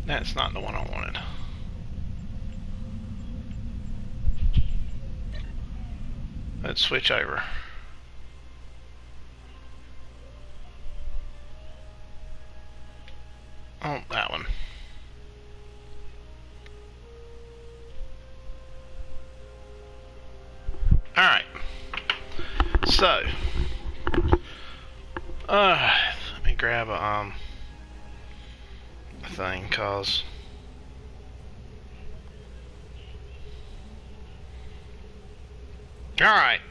That's not the one I wanted. Let's switch over. Oh, that one. Alright. So. Let me grab a thing, cause alright.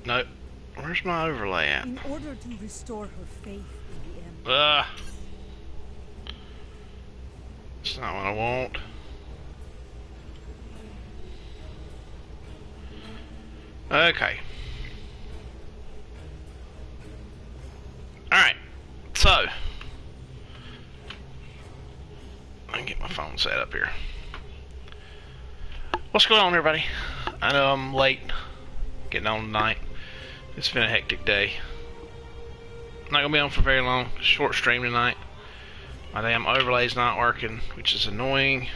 Nope. Where's my overlay at? In order to restore her faith in the end. That's not what I want. Okay. Alright. So. I can get my phone set up here. What's going on, everybody? I know I'm late getting on tonight. It's been a hectic day. Not gonna be on for very long. Short stream tonight. My damn overlay's not working, which is annoying.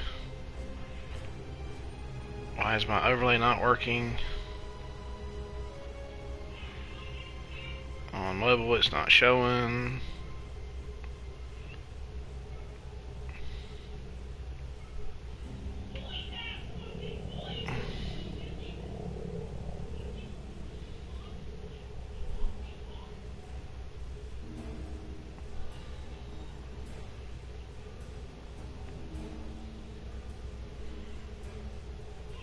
Why is my overlay not working? On mobile it's not showing.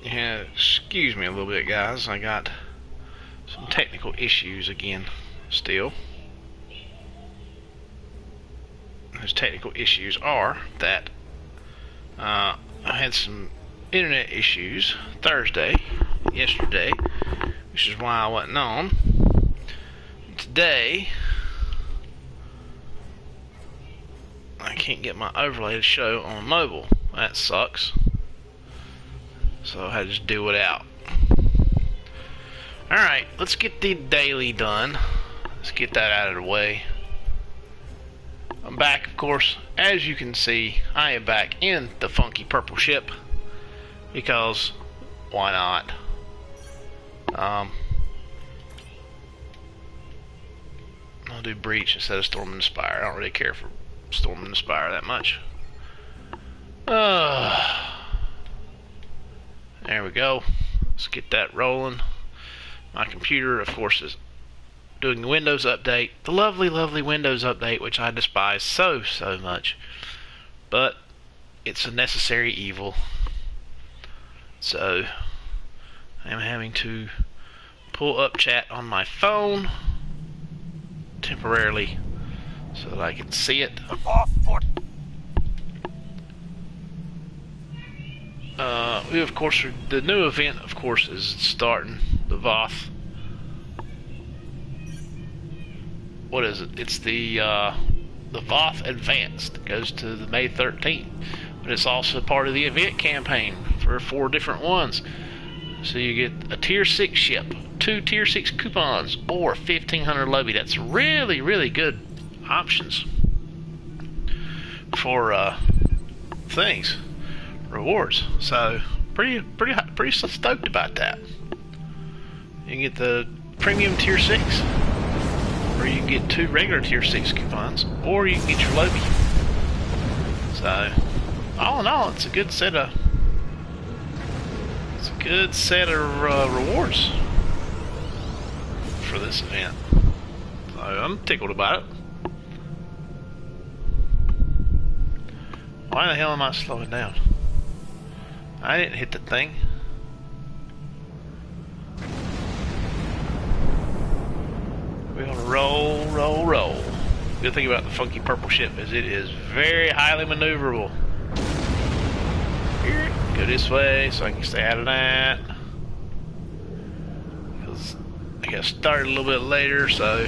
Yeah, excuse me a little bit, guys. I got some technical issues again, still. Those technical issues are that I had some internet issues yesterday, which is why I wasn't on. Today, I can't get my overlay to show on mobile. That sucks. So I had to just do it out. Alright, let's get the daily done. Let's get that out of the way. I'm back, of course. As you can see, I am back in the funky purple ship. Because, why not? I'll do Breach instead of Storming the Spire. I don't really care for Storming the Spire that much. There we go. Let's get that rolling. My computer, of course, is doing the Windows update. The lovely, lovely Windows update, which I despise so much. But it's a necessary evil. So, I'm having to pull up chat on my phone temporarily so that I can see it. We of course the new event, of course, is starting. The Voth. What is it? It's the Voth Advanced. It goes to the May 13th, but it's also part of the event campaign for 4 different ones. So you get a tier 6 ship, 2 tier 6 coupons, or 1,500 lobby. That's really good options for things. Rewards. So pretty stoked about that. You can get the premium tier 6, or you can get 2 regular tier 6 coupons, or you can get your lobby. So all in all, it's a good set of rewards for this event. So I'm tickled about it. Why the hell am I slowing down? I didn't hit the thing. We're gonna roll. Good thing about the funky purple ship is it is very highly maneuverable. Here, go this way so I can stay out of that. Because I got started a little bit later, so.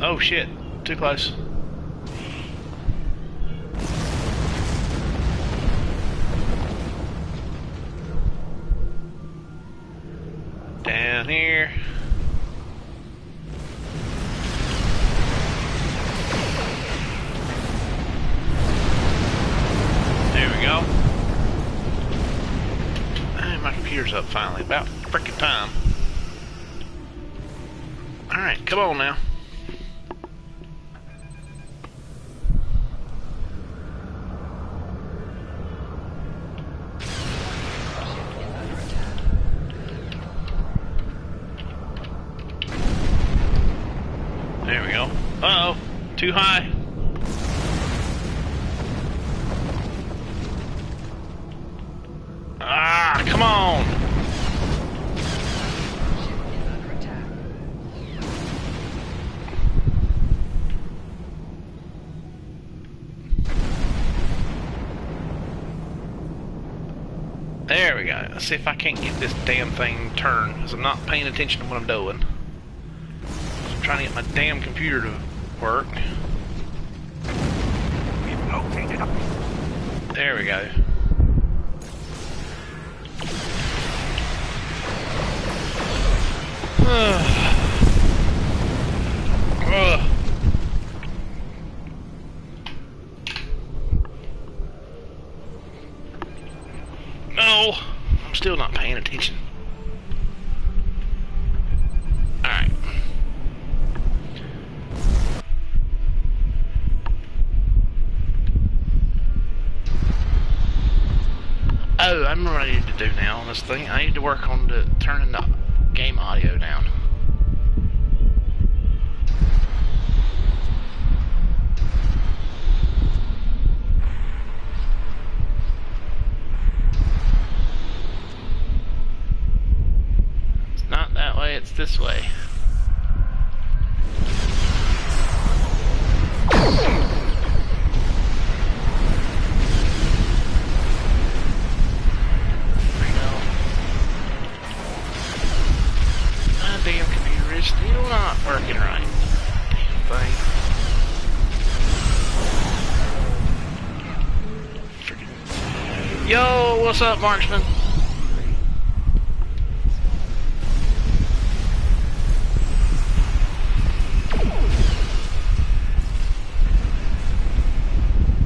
Oh shit, too close. down here. There we go. And my computer's up finally. About freaking time. Alright, come on now. There we go. Uh-oh. Too high. Ah, come on. There we go. Let's see if I can't get this damn thing turned, because I'm not paying attention to what I'm doing. I'm trying to get my damn computer to work. There we go. No, I'm still not paying attention. Alright. Oh, I remember what I need to do now on this thing. I need to work on turning the game audio down. It's not that way, it's this way. Damn computer is still not working right. Damn thing. Freaking. Yo, what's up, Marksman?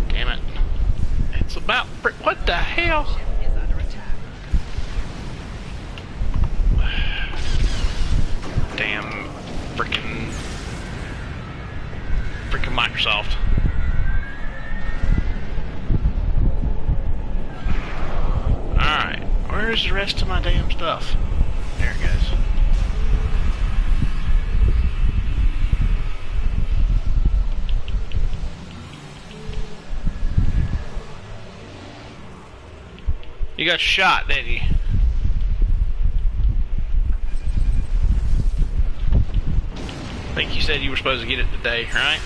Damn it. It's about. What the hell? Damn freaking Microsoft. Alright, where's the rest of my damn stuff? There it goes. You got shot, didn't you? I think you said you were supposed to get it today, right?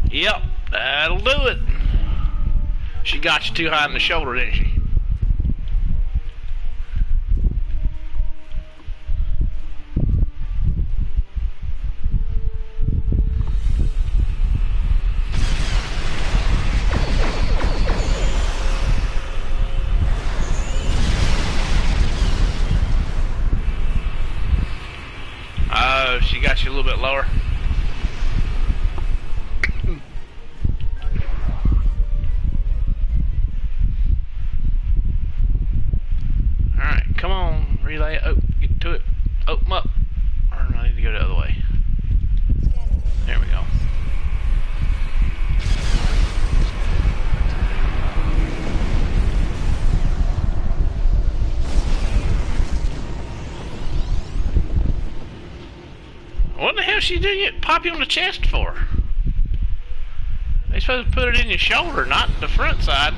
Yep, that'll do it. She got you too high in the shoulder, didn't she? Oh, she got you a little bit lower. Alright, come on, relay. Oh, get to it. Open up. Or I need to go the other way. There we go. What the hell she do you pop you on the chest for? They supposed to put it in your shoulder, not the front side.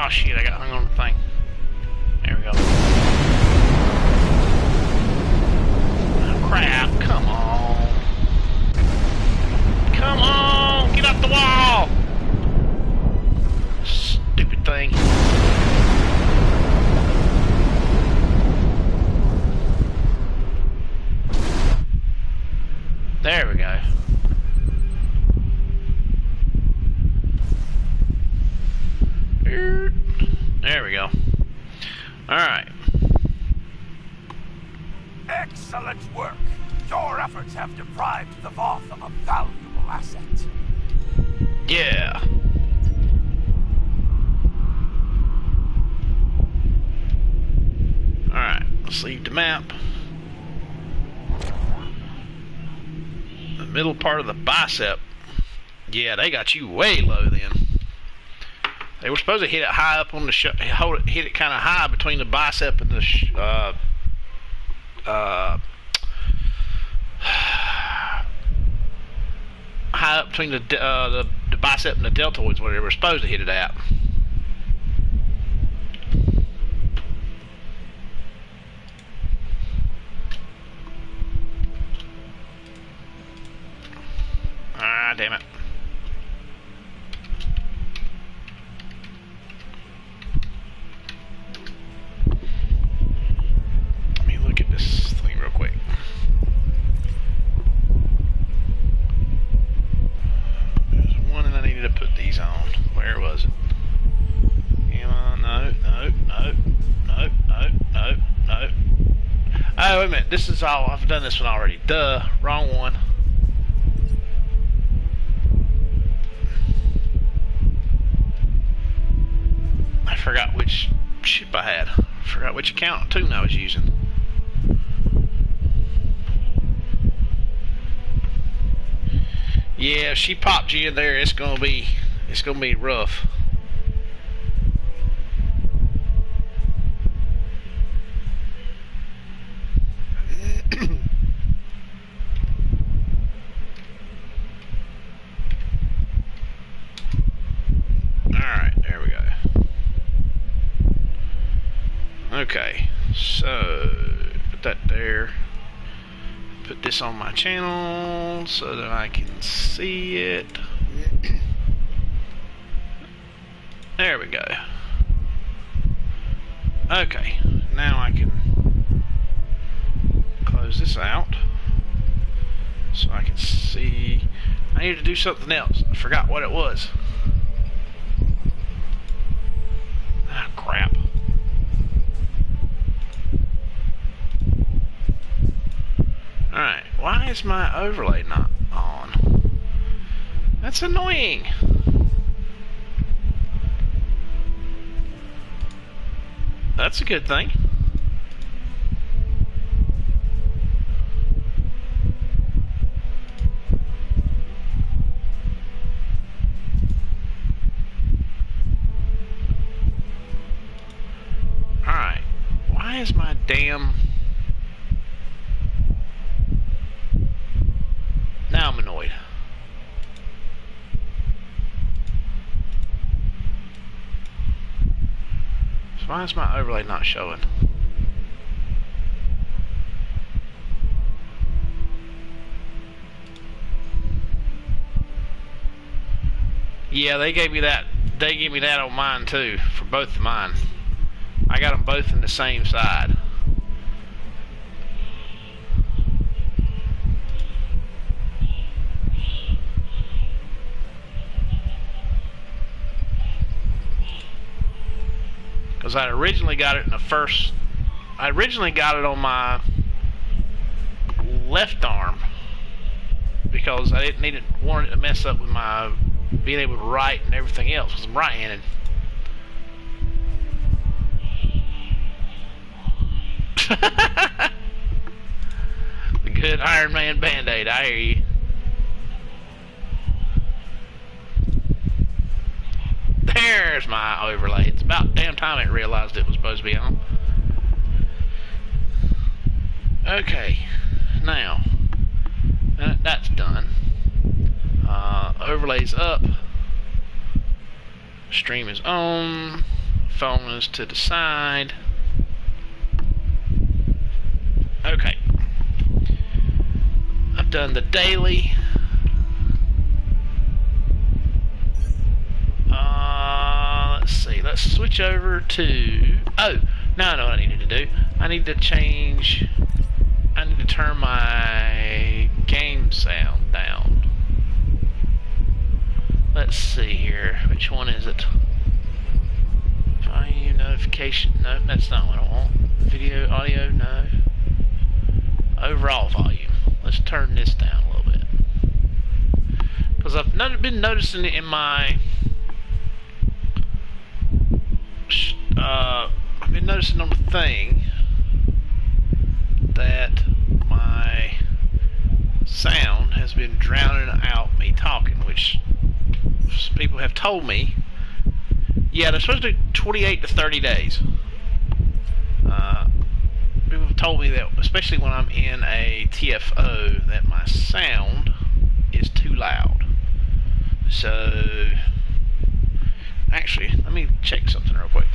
Oh shit, I got hung on the thing. There we go. Oh crap, come on. Come on, get up the wall! Stupid thing. There we go. There we go. Alright. Excellent work. Your efforts have deprived the Voth of a valuable asset. Yeah. Alright, let's leave the map. The middle part of the bicep. Yeah, they got you way low then. They were supposed to hit it high up on the hit it kind of high between the bicep and the high up between the bicep and the deltoids, where they were supposed to hit it at. Ah, damn it. Let me look at this thing real quick. There's one that I needed to put these on. Where was it? Come on, no. Oh, wait a minute. This is all. I've done this one already. Duh. Wrong one. I forgot which ship I had. I forgot which account of tune I was using. Yeah, if she popped you in there, it's gonna be rough. Alright, there we go. Okay, so put that there. Put this on my channel so that I can see it. There we go. Okay, now I can close this out so I can see. I need to do something else. I forgot what it was. Ah, crap. Alright, why is my overlay not on? That's annoying. That's a good thing. Alright, why is my damn... Now I'm annoyed. So why is my overlay not showing? Yeah, they gave me that. They gave me that on mine too, for both of mine. I got them both in the same side. Because I originally got it in the first... I originally got it on my left arm because I didn't want it to mess up with my being able to write and everything else, because I'm right-handed. The good Iron Man Band-Aid, I hear you. There's my overlay. It's about damn time it realized it was supposed to be on. Okay, now that's done. Overlay's up. Stream is on. microphone is to the side. Okay. I've done the daily. Let's see. Let's switch over to... Oh, now I know what I needed to do. I need to turn my game sound down. Let's see here. Which one is it? Volume notification. No, that's not what I want. Video, audio, no. Overall volume. Let's turn this down a little bit. Because I've been noticing it in my... I've been noticing on the thing that my sound has been drowning out me talking, which some people have told me. Yeah, they're supposed to do 28 to 30 days. People have told me that, especially when I'm in a TFO, that my sound is too loud. So, actually, let me check something real quick.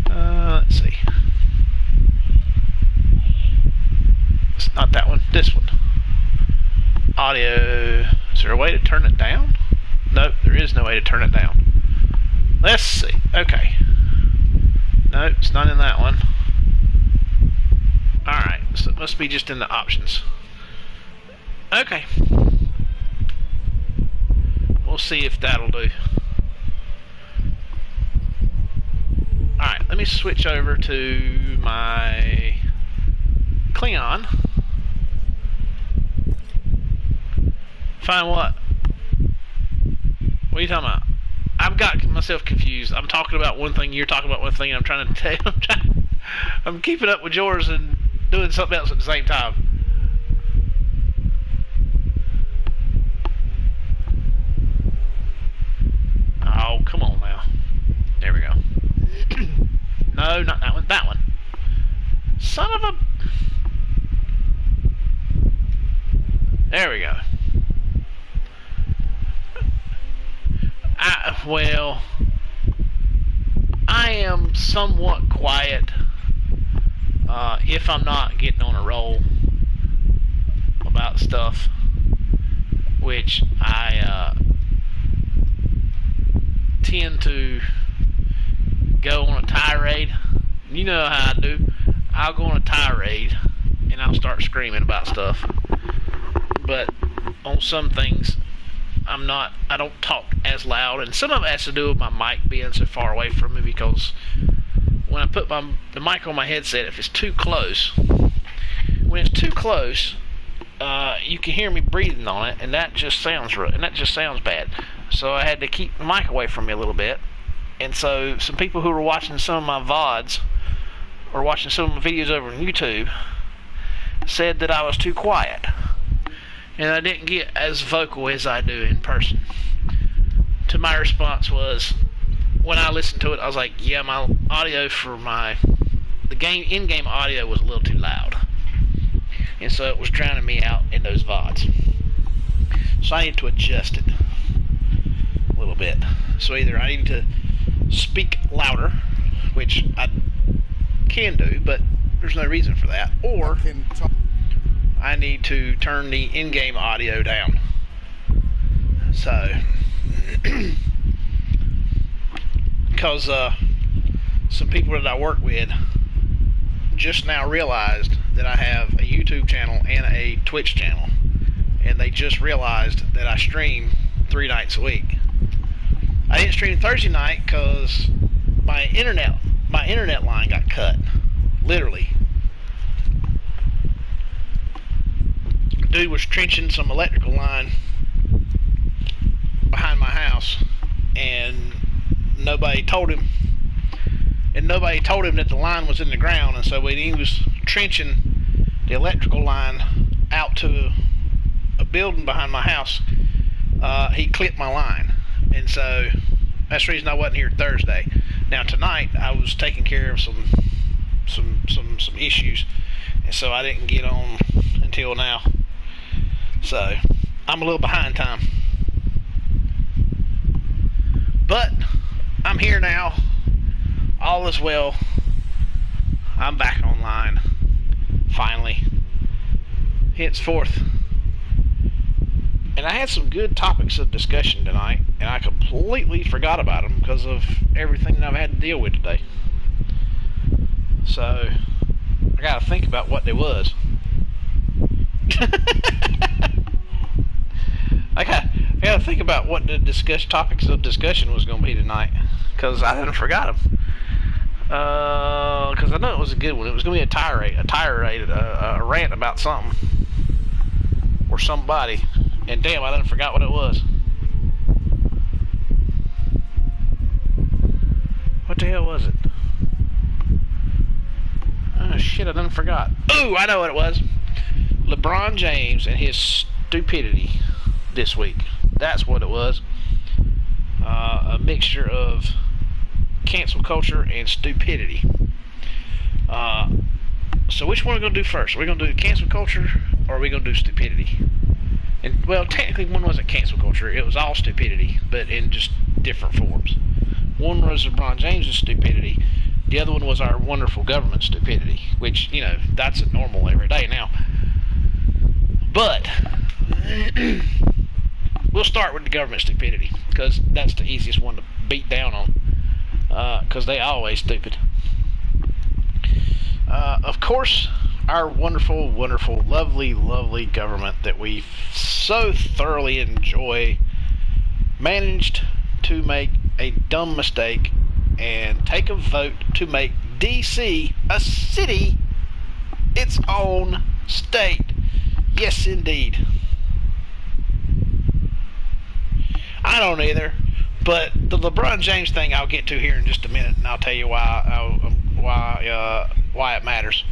Let's see. It's not that one, this one. Audio. Is there a way to turn it down? Nope, there is no way to turn it down. Let's see. Okay. Nope, it's not in that one. Alright, so it must be just in the options. Okay. We'll see if that'll do. Alright, let me switch over to my Klingon. Find what? What are you talking about? I've got myself confused. I'm talking about one thing, you're talking about one thing, and I'm trying to tell you, I'm keeping up with yours and doing something else at the same time. Oh, come on now. There we go. No, not that one. That one. Son of a... There we go. Well, I am somewhat quiet if I'm not getting on a roll about stuff, which I tend to go on a tirade. You know how I do. I'll go on a tirade and I'll start screaming about stuff. But on some things, I don't talk as loud, and some of it has to do with my mic being so far away from me, because when I put the mic on my headset, if it's too close, when it's too close, you can hear me breathing on it, and that just sounds bad. So I had to keep the mic away from me a little bit, and so some people who were watching some of my VODs or watching some of my videos over on YouTube said that I was too quiet, and I didn't get as vocal as I do in person. To my response was, when I listened to it, I was like, yeah, my audio for in-game audio was a little too loud, and so it was drowning me out in those VODs. So I need to adjust it a little bit. So either I need to speak louder, which I can do, but there's no reason for that, or I need to turn the in-game audio down. So, because some people that I work with just now realized that I have a YouTube channel and a Twitch channel, and they just realized that I stream 3 nights a week. I didn't stream Thursday night because my internet line got cut, literally. Dude was trenching some electrical line behind my house, and nobody told him that the line was in the ground, and so when he was trenching the electrical line out to a building behind my house, he clipped my line, and so that's the reason I wasn't here Thursday. Now tonight I was taking care of some issues, and so I didn't get on until now. So I'm a little behind time, but I'm here now. all is well. I'm back online, finally, henceforth. And I had some good topics of discussion tonight, and I completely forgot about them because of everything that I've had to deal with today. So, I gotta think about what they was. I gotta think about what the topics of discussion was going to be tonight, because I hadn't forgot them. Because I know it was a good one. It was going to be a rant about something or somebody, and damn, I done forgot what it was. What the hell was it? Oh shit, I done forgot. Ooh, I know what it was. LeBron James and his stupidity this week. That's what it was. A mixture of cancel culture and stupidity. So which one are we going to do first? Are we going to do cancel culture, or are we going to do stupidity? And, well, technically one wasn't cancel culture. It was all stupidity, but in just different forms. One was LeBron James' stupidity. The other one was our wonderful government stupidity, which, you know, that's normal every day now. But we'll start with the government stupidity, because that's the easiest one to beat down on, because they always stupid. Of course, our wonderful, wonderful, lovely, lovely government that we so thoroughly enjoy managed to make a dumb mistake and take a vote to make D.C. a city, its own state. Yes, indeed. I don't either, but the LeBron James thing I'll get to here in just a minute, and I'll tell you why it matters.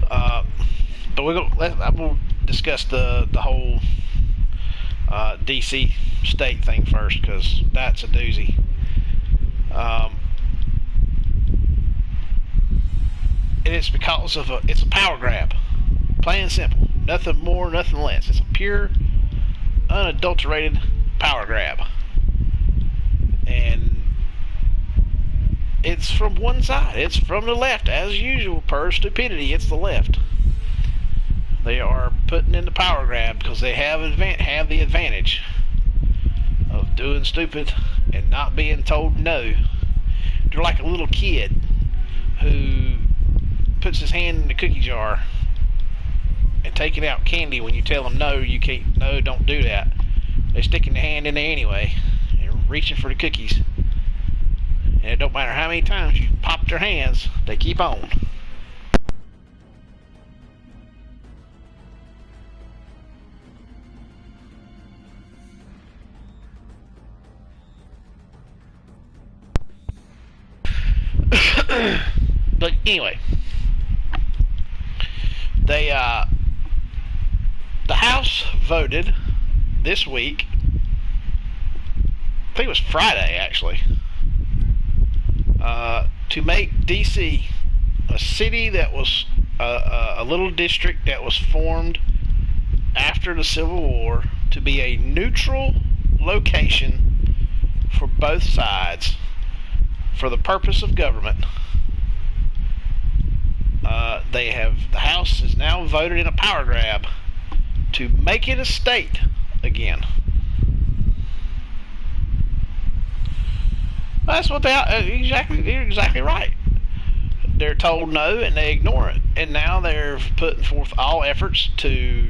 But we'll discuss the whole DC state thing first, because that's a doozy. And it's because of it's a power grab, plain and simple. Nothing more, nothing less. It's a pure, unadulterated power grab. And it's from one side. It's from the left. As usual, per stupidity, it's the left. They are putting in the power grab because they have the advantage of doing stupid and not being told no. They're like a little kid who puts his hand in the cookie jar and taking out candy when you tell them no, you can't, no, don't do that. They're sticking their hand in there anyway and reaching for the cookies. And it don't matter how many times you pop their hands, they keep on. But anyway, the House voted this week, I think it was Friday actually, to make D.C. a city that was a little district that was formed after the Civil War to be a neutral location for both sides for the purpose of government. The House has now voted in a power grab to make it a state again. That's what you're exactly right. They're told no and they ignore it. And now they're putting forth all efforts to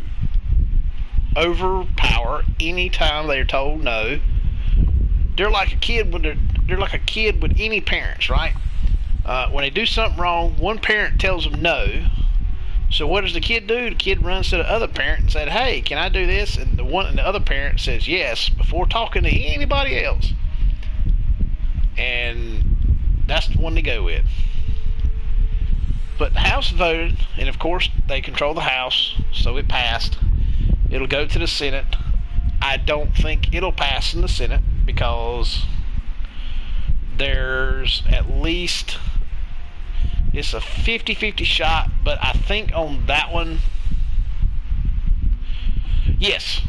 overpower any time they're told no. They're like a kid with any parents, right? When they do something wrong, one parent tells them no. So what does the kid do? The kid runs to the other parent and said, "Hey, can I do this?" And the other parent says yes before talking to anybody else. And that's the one to go with. But the House voted, and of course they control the House, so it passed. It'll go to the Senate. I don't think it'll pass in the Senate because there's at least, it's a 50-50 shot, but I think on that one, yes,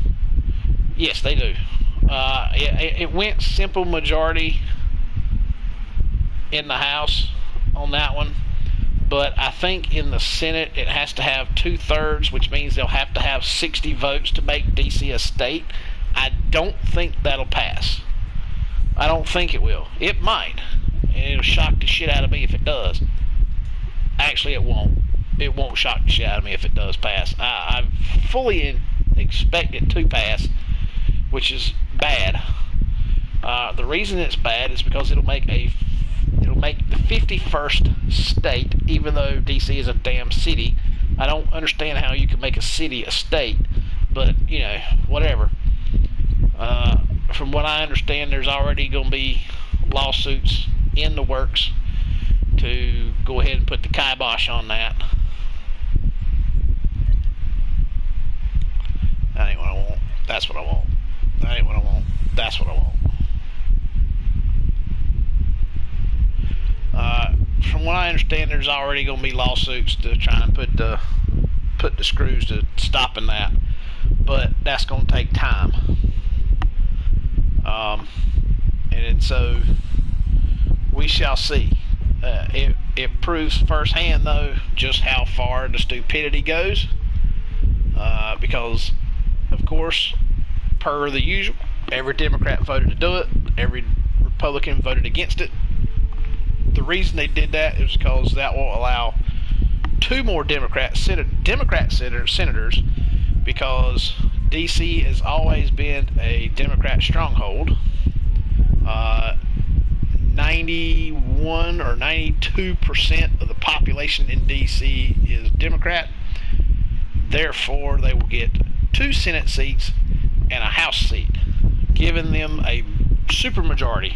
they do. It went simple majority in the House, on that one. But I think in the Senate it has to have 2/3, which means they'll have to have 60 votes to make D.C. a state. I don't think that'll pass. I don't think it will. It might. And it'll shock the shit out of me if it does. Actually, it won't. It won't shock the shit out of me if it does pass. I fully expect it to pass, which is bad. The reason it's bad is because it'll make the 51st state, even though D.C. is a damn city. I don't understand how you can make a city a state, but, you know, whatever. From what I understand, there's already going to be lawsuits in the works to go ahead and put the kibosh on that. That ain't what I want. That's what I want. That ain't what I want. That's what I want. From what I understand, there's already going to be lawsuits to try and put the screws to stopping that, but that's going to take time. And so we shall see. It proves firsthand, though, just how far the stupidity goes, because, of course, per the usual, every Democrat voted to do it, every Republican voted against it. The reason they did that is because that will allow 2 more Democrat senators, because D.C. has always been a Democrat stronghold. 91 or 92% of the population in D.C. is Democrat. Therefore, they will get 2 Senate seats and a House seat, giving them a supermajority.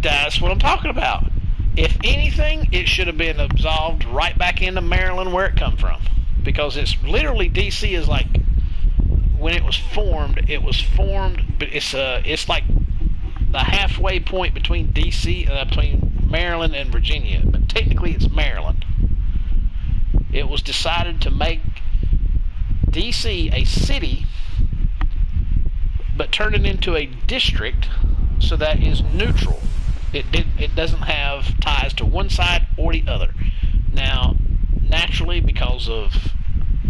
That's what I'm talking about. If anything, it should have been absolved right back into Maryland where it come from, because it's literally, D.C. is like, when it was formed, but it's like the halfway point between D.C. Between Maryland and Virginia, but technically it's Maryland. It was decided to make D.C. a city, but turn it into a district, so that is neutral. It doesn't have ties to one side or the other. Now, naturally, because of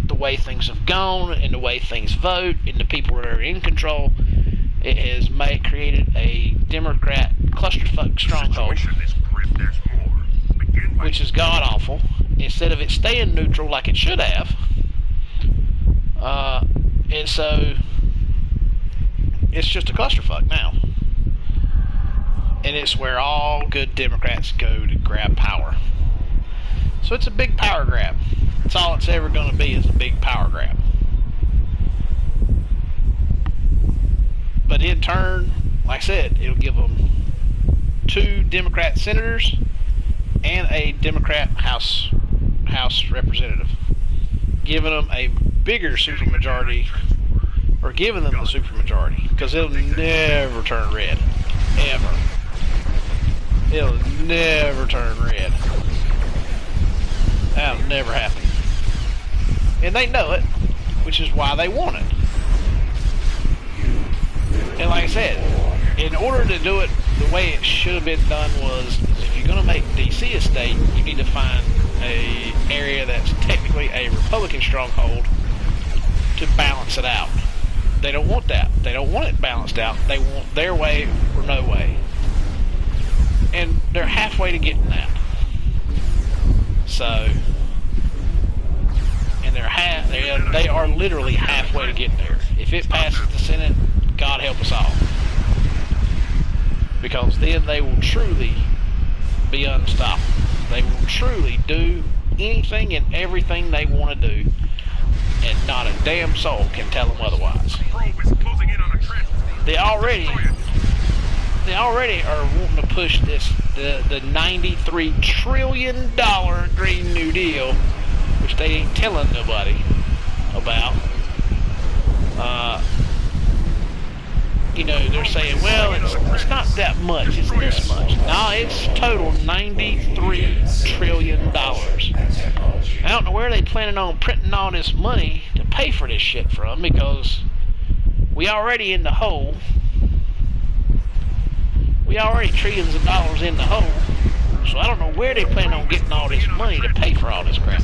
the way things have gone and the way things vote and the people that are in control, it has created a Democrat clusterfuck stronghold, which is god awful. Instead of it staying neutral like it should have, and so it's just a clusterfuck now. And it's where all good Democrats go to grab power. So it's a big power grab. That's all it's ever going to be, is a big power grab. But in turn, like I said, it'll give them 2 Democrat senators and a Democrat House representative, giving them a bigger supermajority, or giving them the supermajority, because it'll never turn red, ever. It'll never turn red. That'll never happen. And they know it, which is why they want it. And like I said, in order to do it the way it should have been done was, if you're going to make D.C. a state, you need to find an area that's technically a Republican stronghold to balance it out. They don't want that. They don't want it balanced out. They want their way or no way. And they're halfway to getting that. So, and they are literally halfway to getting there. If it passes the Senate, God help us all. Because then they will truly be unstoppable. They will truly do anything and everything they want to do, and not a damn soul can tell them otherwise. They already are wanting to push the $93 trillion Green New Deal, which they ain't telling nobody about. They're saying, well, it's not that much, it's this much. No, it's total $93 trillion. I don't know where they planning on printing all this money to pay for this shit from, because we already in the hole. We already trillions of dollars in the hole. So I don't know where they plan on getting all this money to pay for all this crap.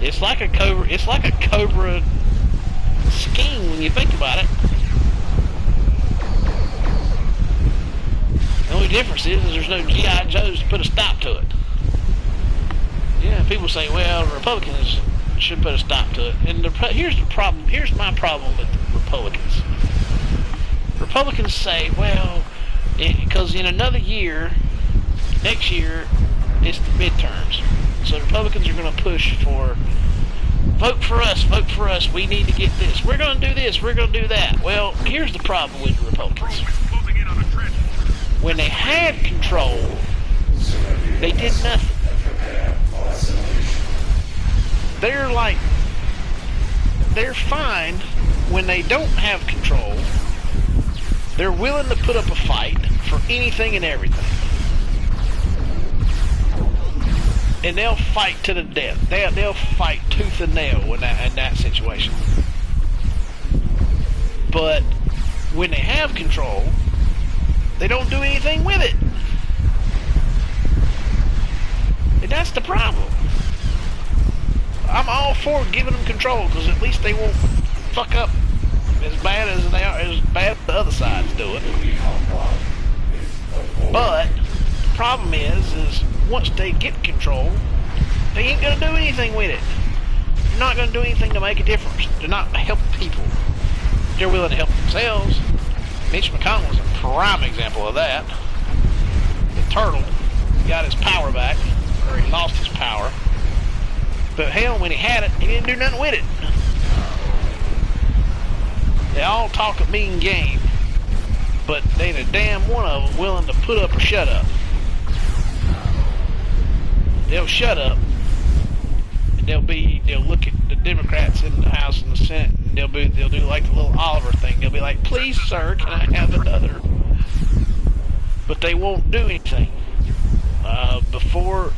It's like a Cobra scheme when you think about it. The only difference is there's no G.I. Joes to put a stop to it. Yeah, people say, well, Republicans should put a stop to it. And here's the problem. Here's my problem with Republicans. Republicans say, well, because in another year, next year, it's the midterms. So Republicans are going to push for, vote for us, we need to get this. We're going to do this, we're going to do that. Well, here's the problem with the Republicans. When they had control, they did nothing. They're fine when they don't have control. They're willing to put up a fight for anything and everything. And they'll fight to the death. They'll fight tooth and nail in that situation. But when they have control, they don't do anything with it. And that's the problem. I'm all for giving them control, because at least they won't fuck up as bad as the other side's doing. But the problem is once they get control, they ain't gonna do anything with it. They're not gonna do anything to make a difference. They're not helping people. They're willing to help themselves. Mitch McConnell is a prime example of that. The turtle got his power back, or he lost his power. But hell, when he had it, he didn't do nothing with it. They all talk a mean game, but they ain't a damn one of them willing to put up or shut up. They'll shut up, and they'll look at the Democrats in the House and the Senate, and they'll do like the little Oliver thing. They'll be like, "Please, sir, can I have another?" But they won't do anything. Before,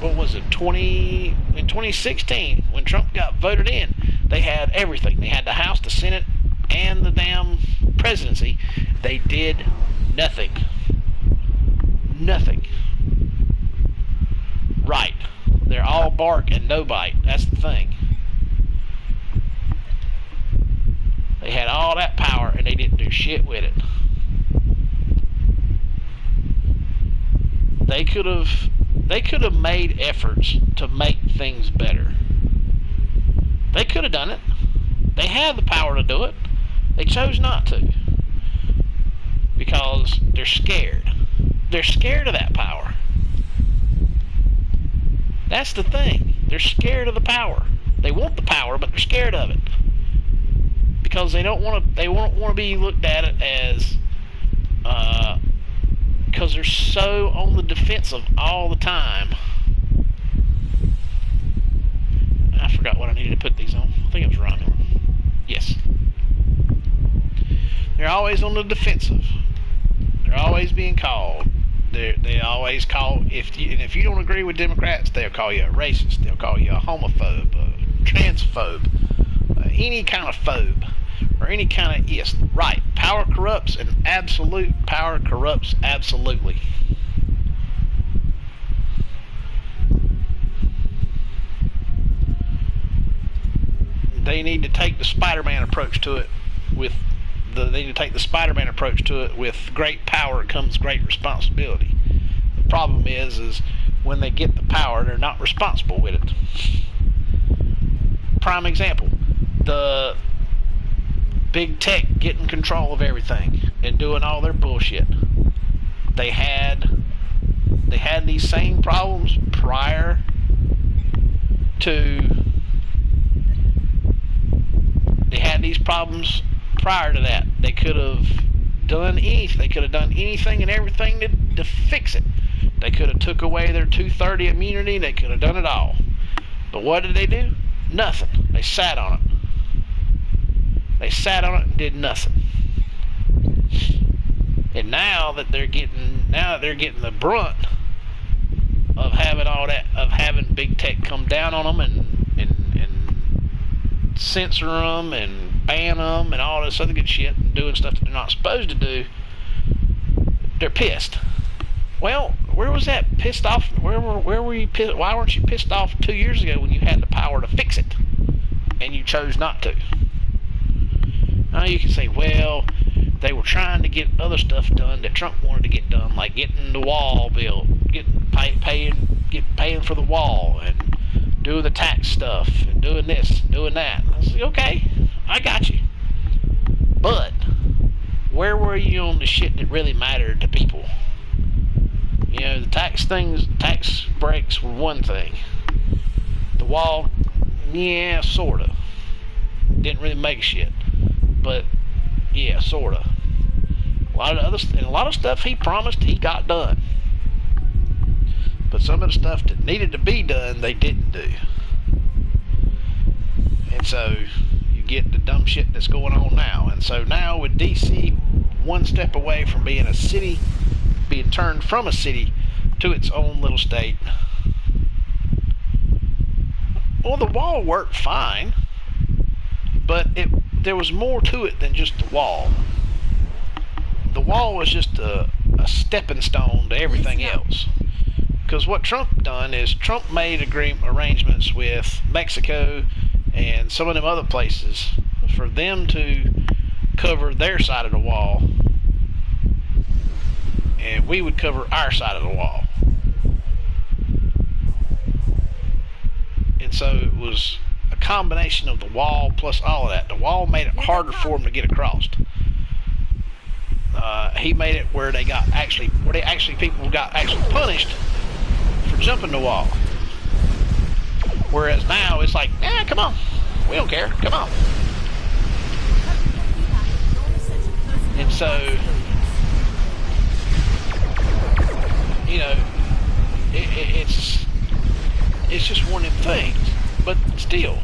what was it, in 2016, when Trump got voted in, they had everything. They had the House, the Senate, and the damn presidency. They did nothing. Nothing. Right. They're all bark and no bite. That's the thing. They had all that power and they didn't do shit with it. They could have made efforts to make things better. They could have done it. They had the power to do it. They chose not to. Because they're scared. They're scared of that power. That's the thing. They're scared of the power. They want the power, but they're scared of it. Because they don't want to be looked at it as because they're so on the defensive all the time. I forgot what I needed to put these on. I think it was Romulan. Yes. They're always on the defensive. They're always being called. They always call, if you don't agree with Democrats, they'll call you a racist. They'll call you a homophobe, a transphobe, any kind of phobe, or any kind of ist. Right. Power corrupts, and absolute power corrupts absolutely. They need to take the Spider-Man approach to it with great power comes great responsibility. The problem is when they get the power, they're not responsible with it. Prime example, the big tech getting control of everything and doing all their bullshit. They had these same problems prior to that. They could have done anything. They could have done anything and everything to fix it. They could have took away their 230 immunity. They could have done it all. But what did they do? Nothing. They sat on it. They sat on it and did nothing. And now that they're getting the brunt of having all that, of having big tech come down on them and censor them and ban them and all this other good shit and doing stuff that they're not supposed to do, they're pissed. Well, where was that pissed off? Where were you pissed? Why weren't you pissed off 2 years ago when you had the power to fix it and you chose not to? Now you can say, well, they were trying to get other stuff done that Trump wanted to get done, like getting the wall built, paying for the wall, and doing the tax stuff, and doing this, and doing that. I was like, okay, I got you. But where were you on the shit that really mattered to people? You know, the tax breaks were one thing. The wall, yeah, sorta. Didn't really make shit. But yeah, sorta. A lot of stuff he promised he got done. But some of the stuff that needed to be done, they didn't do. And so you get the dumb shit that's going on now. And so now with DC one step away from being a city, being turned from a city to its own little state. Well, the wall worked fine, but there was more to it than just the wall. The wall was just a stepping stone to everything else. Because what Trump done is Trump made arrangements with Mexico and some of them other places for them to cover their side of the wall, and we would cover our side of the wall. And so it was a combination of the wall plus all of that. The wall made it harder for them to get across. He made it where people got actually punished for jumping the wall. Whereas now it's like, come on, we don't care, come on. And so, you know, it's just one of them things. But still,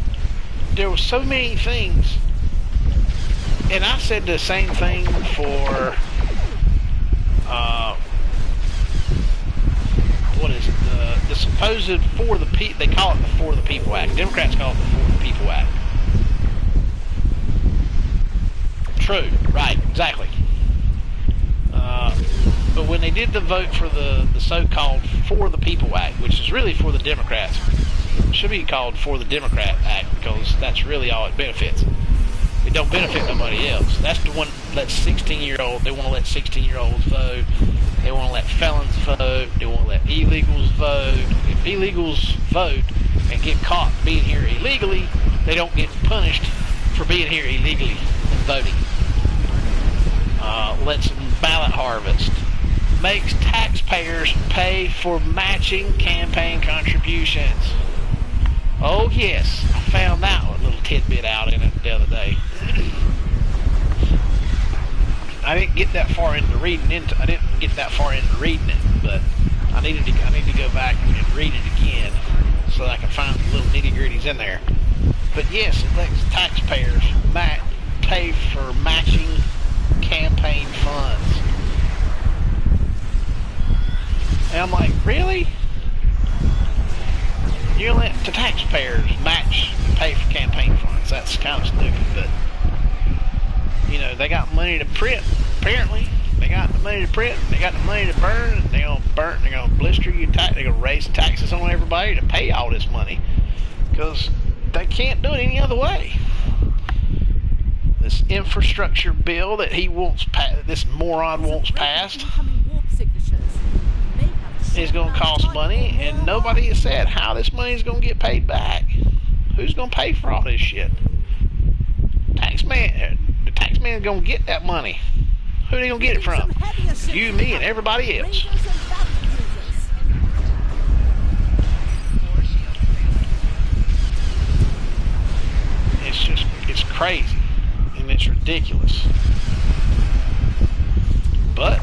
there were so many things, and I said the same thing for what is it? The supposed For the People. They call it the For the People Act. Democrats call it the For the People Act. True, right, exactly. But when they did the vote for the so-called For the People Act, which is really for the Democrats, it should be called For the Democrat Act, because that's really all it benefits. It don't benefit nobody else. That's the one that 16-year-old. They want to let 16-year-olds vote. They want to let felons vote. They want to let illegals vote. If illegals vote and get caught being here illegally, they don't get punished for being here illegally and voting. Lets them ballot harvest. Makes taxpayers pay for matching campaign contributions. Oh yes, I found that one little tidbit out in it the other day. I didn't get that far into reading it, but I need to go back and read it again so that I can find the little nitty-gritties in there. But yes, it lets taxpayers pay for matching campaign funds. And I'm like, really? You let the taxpayers pay for campaign funds? That's kind of stupid, but you know, they got money to print. Apparently, they got the money to print. They got the money to burn. And they're gonna blister you. They're gonna raise taxes on everybody to pay all this money because they can't do it any other way. This infrastructure bill that this moron wants passed is going to cost money, and nobody has said how this money is going to get paid back. Who's going to pay for all this shit? The tax man is going to get that money. Who are they going to get it from? You, me, and everybody else. It's crazy, and it's ridiculous. But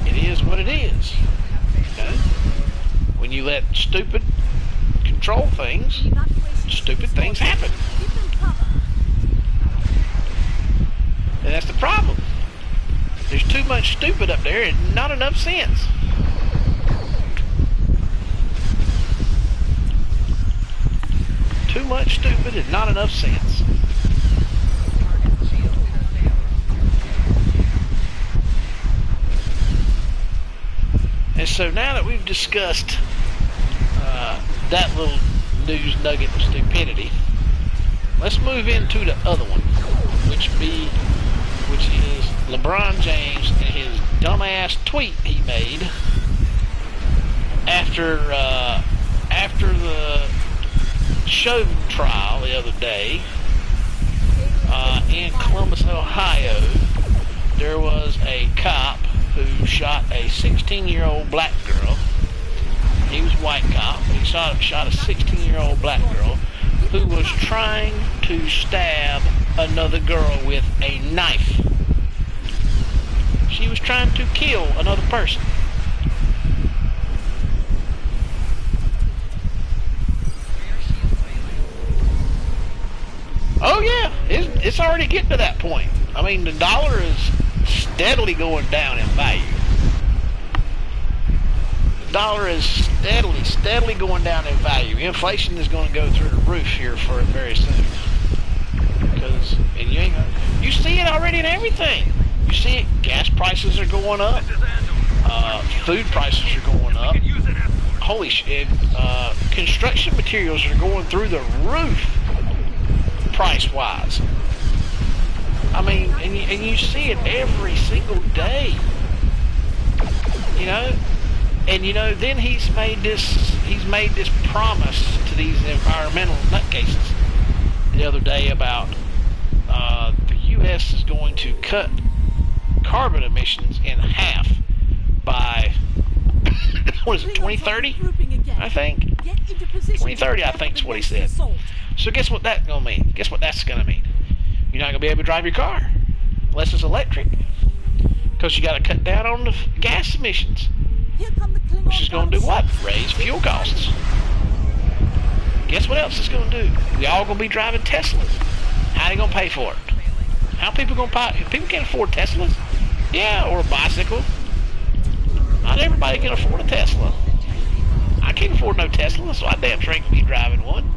it is what it is. Okay? When you let stupid control things, stupid things happen. And that's the problem. There's too much stupid up there and not enough sense. Too much stupid and not enough sense. And so now that we've discussed that little news nugget of stupidity, let's move into the other one, which is LeBron James and his dumbass tweet he made after the Chauvin trial the other day in Columbus, Ohio. There was a cop who shot a 16-year-old black girl. He was a white cop, but he shot a 16-year-old black girl who was trying to stab another girl with a knife. She was trying to kill another person. Oh yeah, it's already getting to that point. I mean, the dollar is steadily going down in value. The dollar is steadily going down in value. Inflation is going to go through the roof here for very soon. Because you see it already in everything. You see it. Gas prices are going up. Food prices are going up. Holy shit! Construction materials are going through the roof, price-wise. I mean, and you see it every single day. You know, and then he's made this promise to these environmental nutcases the other day about the U.S. is going to cut carbon emissions in half by what is it, 2030? I think 2030. I think is what he said. So guess what that's gonna mean? Guess what that's gonna mean? You're not gonna be able to drive your car unless it's electric, because you got to cut down on the gas emissions, which is gonna do what? Raise fuel costs. Guess what else it's gonna do? We all gonna be driving Teslas. How they gonna pay for it? How people gonna pay? People can't afford Teslas. Yeah, or a bicycle. Not everybody can afford a Tesla. I can't afford no Tesla, so I damn sure ain't be driving one.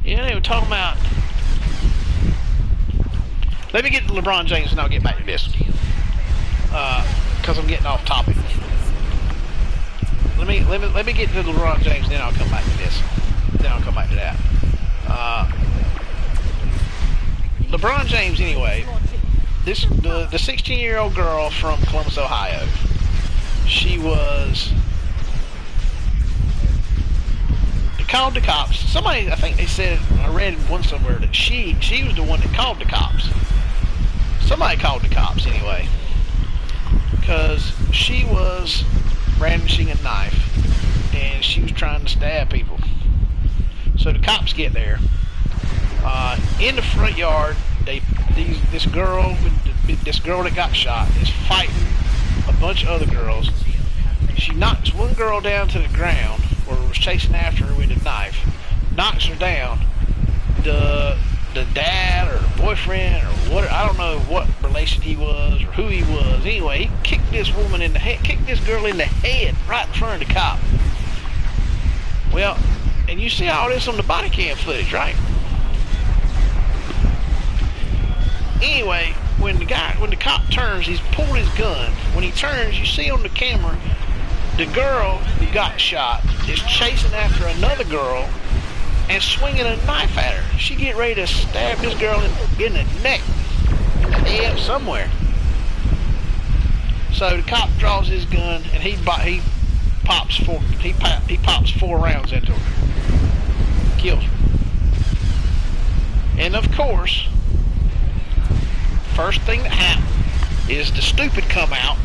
You know, they were talking about. Let me get to LeBron James and I'll get back to this. Because I'm getting off topic. Let me get to LeBron James, then I'll come back to this. Then I'll come back to that. LeBron James, anyway. The 16-year-old girl from Columbus, Ohio. She was. They called the cops. Somebody, I think they said, I read one somewhere that she was the one that called the cops. Somebody called the cops anyway, because she was brandishing a knife and she was trying to stab people. So the cops get there. In the front yard, this girl that got shot is fighting a bunch of other girls. She knocks one girl down to the ground, or was chasing after her with a knife, knocks her down. The dad or the boyfriend or what, I don't know what relation he was or who he was. Anyway, he kicked this woman in the head, kicked this girl in the head right in front of the cop. Well, and you see all this on the body cam footage, right? Anyway, when the cop turns, he's pulled his gun. When he turns, you see on the camera, the girl who got shot is chasing after another girl and swinging a knife at her. She get ready to stab this girl in the neck, in the head, somewhere. So the cop draws his gun and he pops 4 rounds into her, kills her. And of course, first thing that happened is the stupid come out.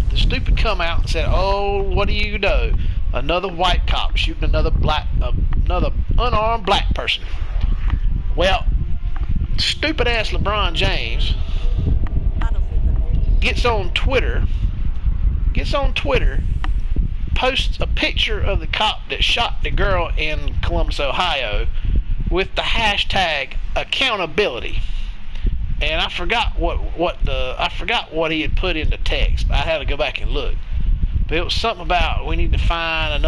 The stupid come out and said, "Oh, what do you know? Another white cop shooting another unarmed black person." Well, stupid ass LeBron James gets on Twitter, posts a picture of the cop that shot the girl in Columbus, Ohio, with the hashtag accountability. And I forgot what he had put in the text. I had to go back and look. But it was something about we need to find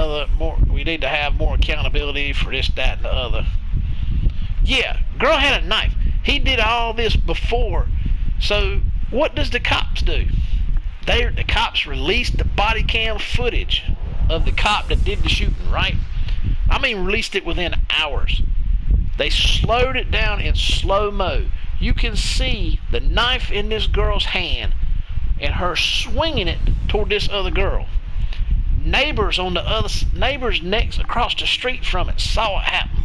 we need to have more accountability for this, that, and the other. Yeah, girl had a knife. He did all this before. So what does the cops do? The cops released the body cam footage of the cop that did the shooting, right? I mean, released it within hours. They slowed it down in slow-mo. You can see the knife in this girl's hand and her swinging it toward this other girl. Neighbors next across the street from it saw it happen.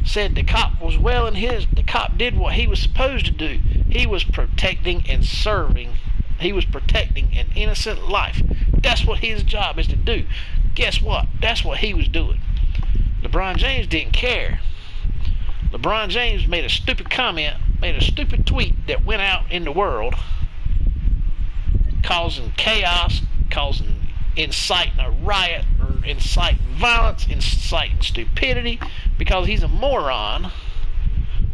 Said the cop was the cop did what he was supposed to do. He was protecting and serving. He was protecting an innocent life. That's what his job is to do. Guess what? That's what he was doing. LeBron James didn't care. LeBron James made a stupid comment, made a stupid tweet that went out in the world, causing chaos, inciting a riot, or inciting violence, inciting stupidity, because he's a moron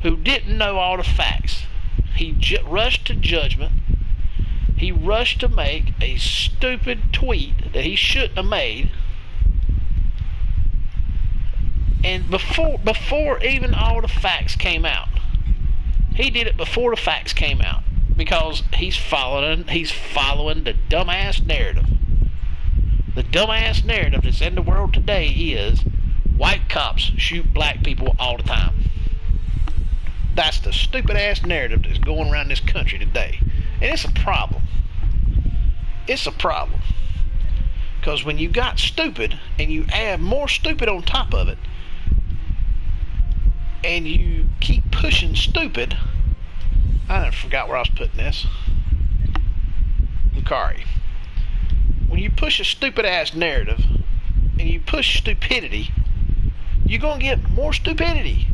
who didn't know all the facts. He rushed to judgment. He rushed to make a stupid tweet that he shouldn't have made. And before even all the facts came out. He did it before the facts came out. Because he's following the dumbass narrative. The dumbass narrative that's in the world today is white cops shoot black people all the time. That's the stupid ass narrative that's going around this country today. And it's a problem. It's a problem. Because when you got stupid and you add more stupid on top of it, and you keep pushing stupid, I forgot where I was putting this. Lucari. When you push a stupid ass narrative and you push stupidity, you're going to get more stupidity.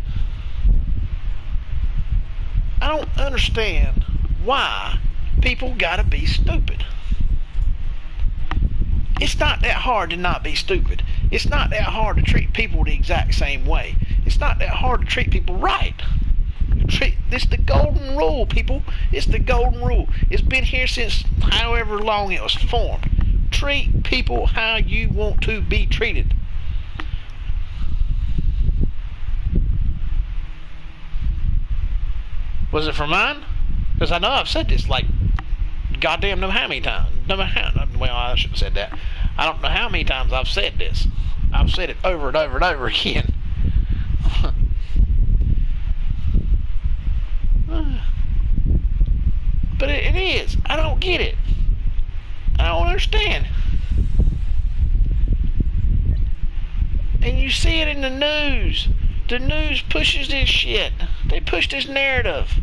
I don't understand why people gotta be stupid. It's not that hard to not be stupid. It's not that hard to treat people the exact same way. It's not that hard to treat people right. It's the golden rule, people. It's the golden rule. It's been here since however long it was formed. Treat people how you want to be treated. Was it for mine? Because I know I've said this like goddamn know how many times. Well, I shouldn't have said that. I don't know how many times I've said this. I've said it over and over and over again. But it is. I don't get it. I don't understand. And you see it in the news. The news pushes this shit. They push this narrative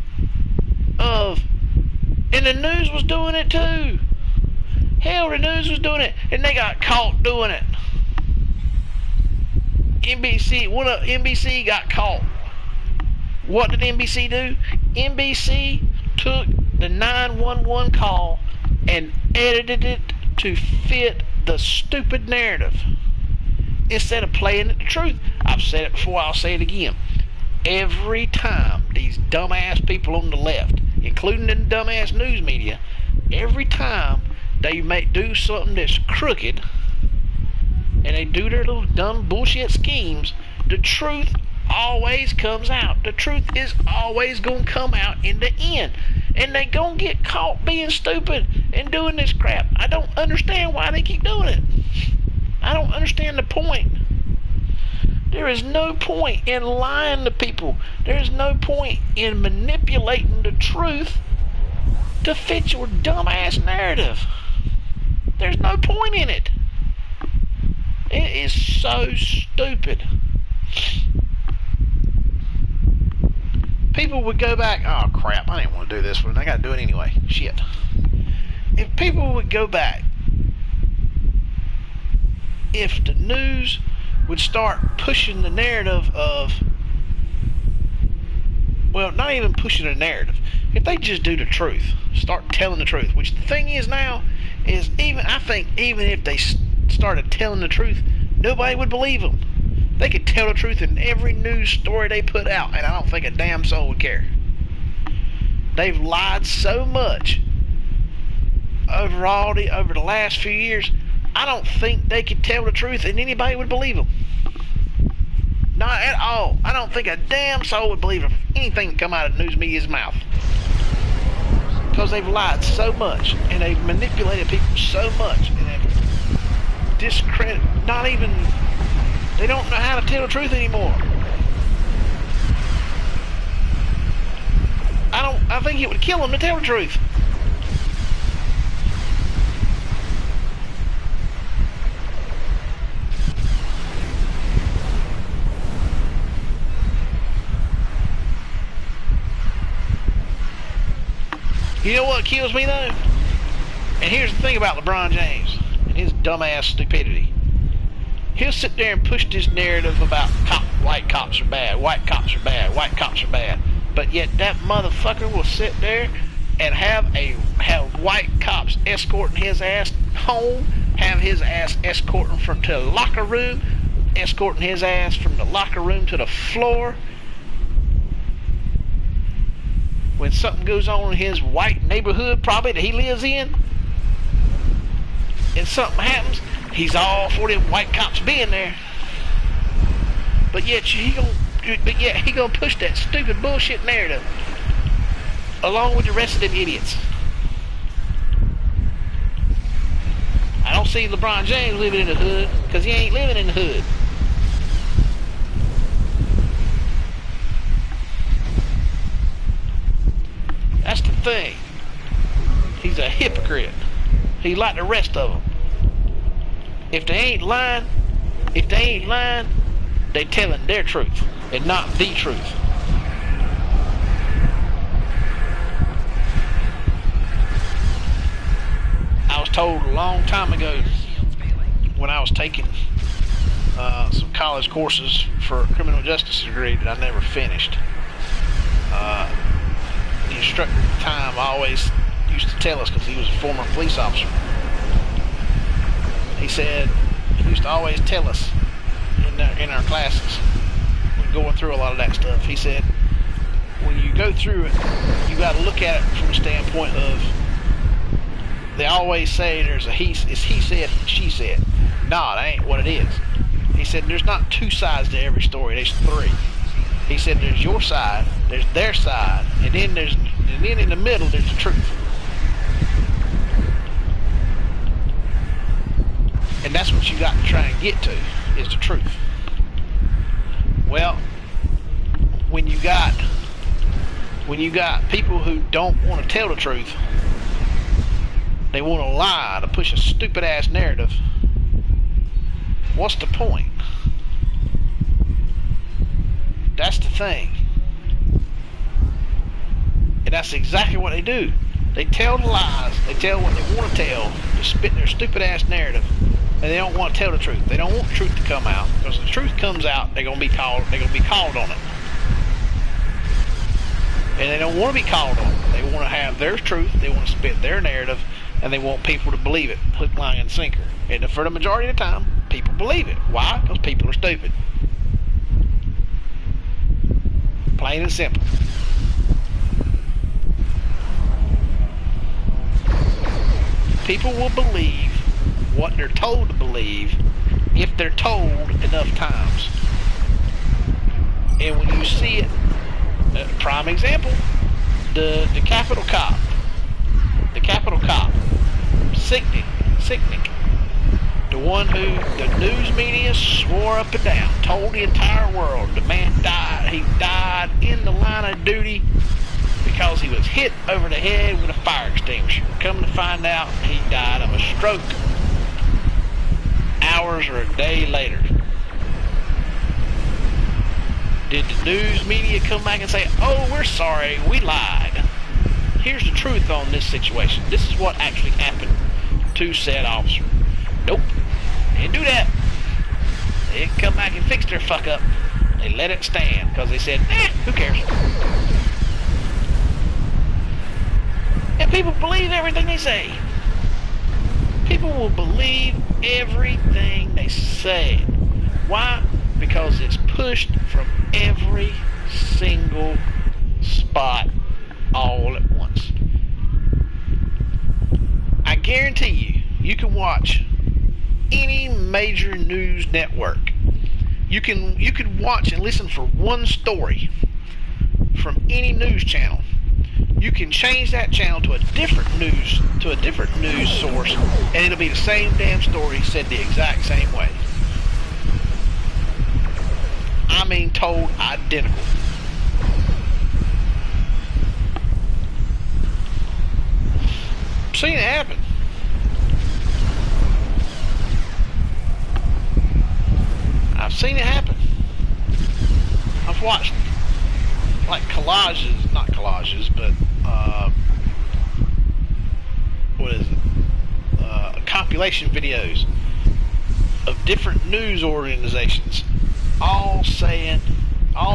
of, and the news was doing it too. Hell, the news was doing it, and they got caught doing it. NBC got caught. What did NBC do? NBC took the 911 call and edited it to fit the stupid narrative instead of playing it the truth. I've said it before, I'll say it again. Every time these dumbass people on the left, including the dumbass news media, every time they do something that's crooked and they do their little dumb bullshit schemes, the truth always comes out. The truth is always going to come out in the end. And they going to get caught being stupid and doing this crap. I don't understand why they keep doing it. I don't understand the point. There is no point in lying to people. There is no point in manipulating the truth to fit your dumbass narrative. There's no point in it. It is so stupid. People would go back, oh crap, I didn't want to do this one. I got to do it anyway. Shit. If people would go back, if the news would start pushing the narrative of, well, not even pushing a narrative. If they just do the truth, start telling the truth, which the thing is now, is I think even if they started telling the truth, nobody would believe them. They could tell the truth in every news story they put out, and I don't think a damn soul would care. They've lied so much over the last few years. I don't think they could tell the truth and anybody would believe them. Not at all. I don't think a damn soul would believe anything that come out of the news media's mouth. Because they've lied so much, and they've manipulated people so much, and they've discredited, they don't know how to tell the truth anymore. I think it would kill them to tell the truth. You know what kills me though? And here's the thing about LeBron James and his dumbass stupidity. He'll sit there and push this narrative about white cops are bad, white cops are bad, white cops are bad. But yet that motherfucker will sit there and have white cops escorting his ass home, have his ass escorting from to the locker room, escorting his ass from the locker room to the floor. When something goes on in his white neighborhood, probably that he lives in, and something happens, he's all for them white cops being there. But yet he gonna push that stupid bullshit narrative along with the rest of them idiots. I don't see LeBron James living in the hood because he ain't living in the hood. That's the thing. He's a hypocrite. He's like the rest of them. If they ain't lying, they telling their truth and not the truth. I was told a long time ago when I was taking some college courses for a criminal justice degree that I never finished. The instructor at the time always used to tell us, because he was a former police officer, he used to always tell us in our classes, when going through a lot of that stuff, he said, when you go through it, you got to look at it from the standpoint of, they always say there's it's he said, she said. No, that ain't what it is. He said there's not two sides to every story, there's three. He said there's your side, there's their side, and then in the middle there's the truth. And that's what you got to try and get to, is the truth. Well, when you got people who don't want to tell the truth, they want to lie to push a stupid ass narrative, what's the point? That's the thing. And that's exactly what they do. They tell the lies, they tell what they want to tell, to spit their stupid ass narrative, and they don't want to tell the truth. They don't want the truth to come out, because if the truth comes out, they're gonna be called on it. And they don't want to be called on it. They want to have their truth, they want to spit their narrative, and they want people to believe it, hook, line, and sinker. And for the majority of the time, people believe it. Why? Because people are stupid. Plain and simple. People will believe what they're told to believe if they're told enough times. And when you see it, prime example, the Capitol cop. The Capitol cop. Sicknick. The one who the news media swore up and down, told the entire world the man died. He died in the line of duty because he was hit over the head with a fire extinguisher. Come to find out, he died of a stroke hours or a day later. Did the news media come back and say, oh, we're sorry, we lied? Here's the truth on this situation. This is what actually happened to said officer. Nope, they didn't do that. They didn't come back and fix their fuck up. They let it stand because they said, who cares? And people believe everything they say. People will believe everything they say. Why? Because it's pushed from every single spot all at once. I guarantee you can watch any major news network. You could watch and listen for one story from any news channel. You can change that channel to a different news source, and it'll be the same damn story said the exact same way. I mean, told identical. I've seen it happen. I've seen it happen. I've watched like collages, not collages, but what is it? Compilation videos of different news organizations, all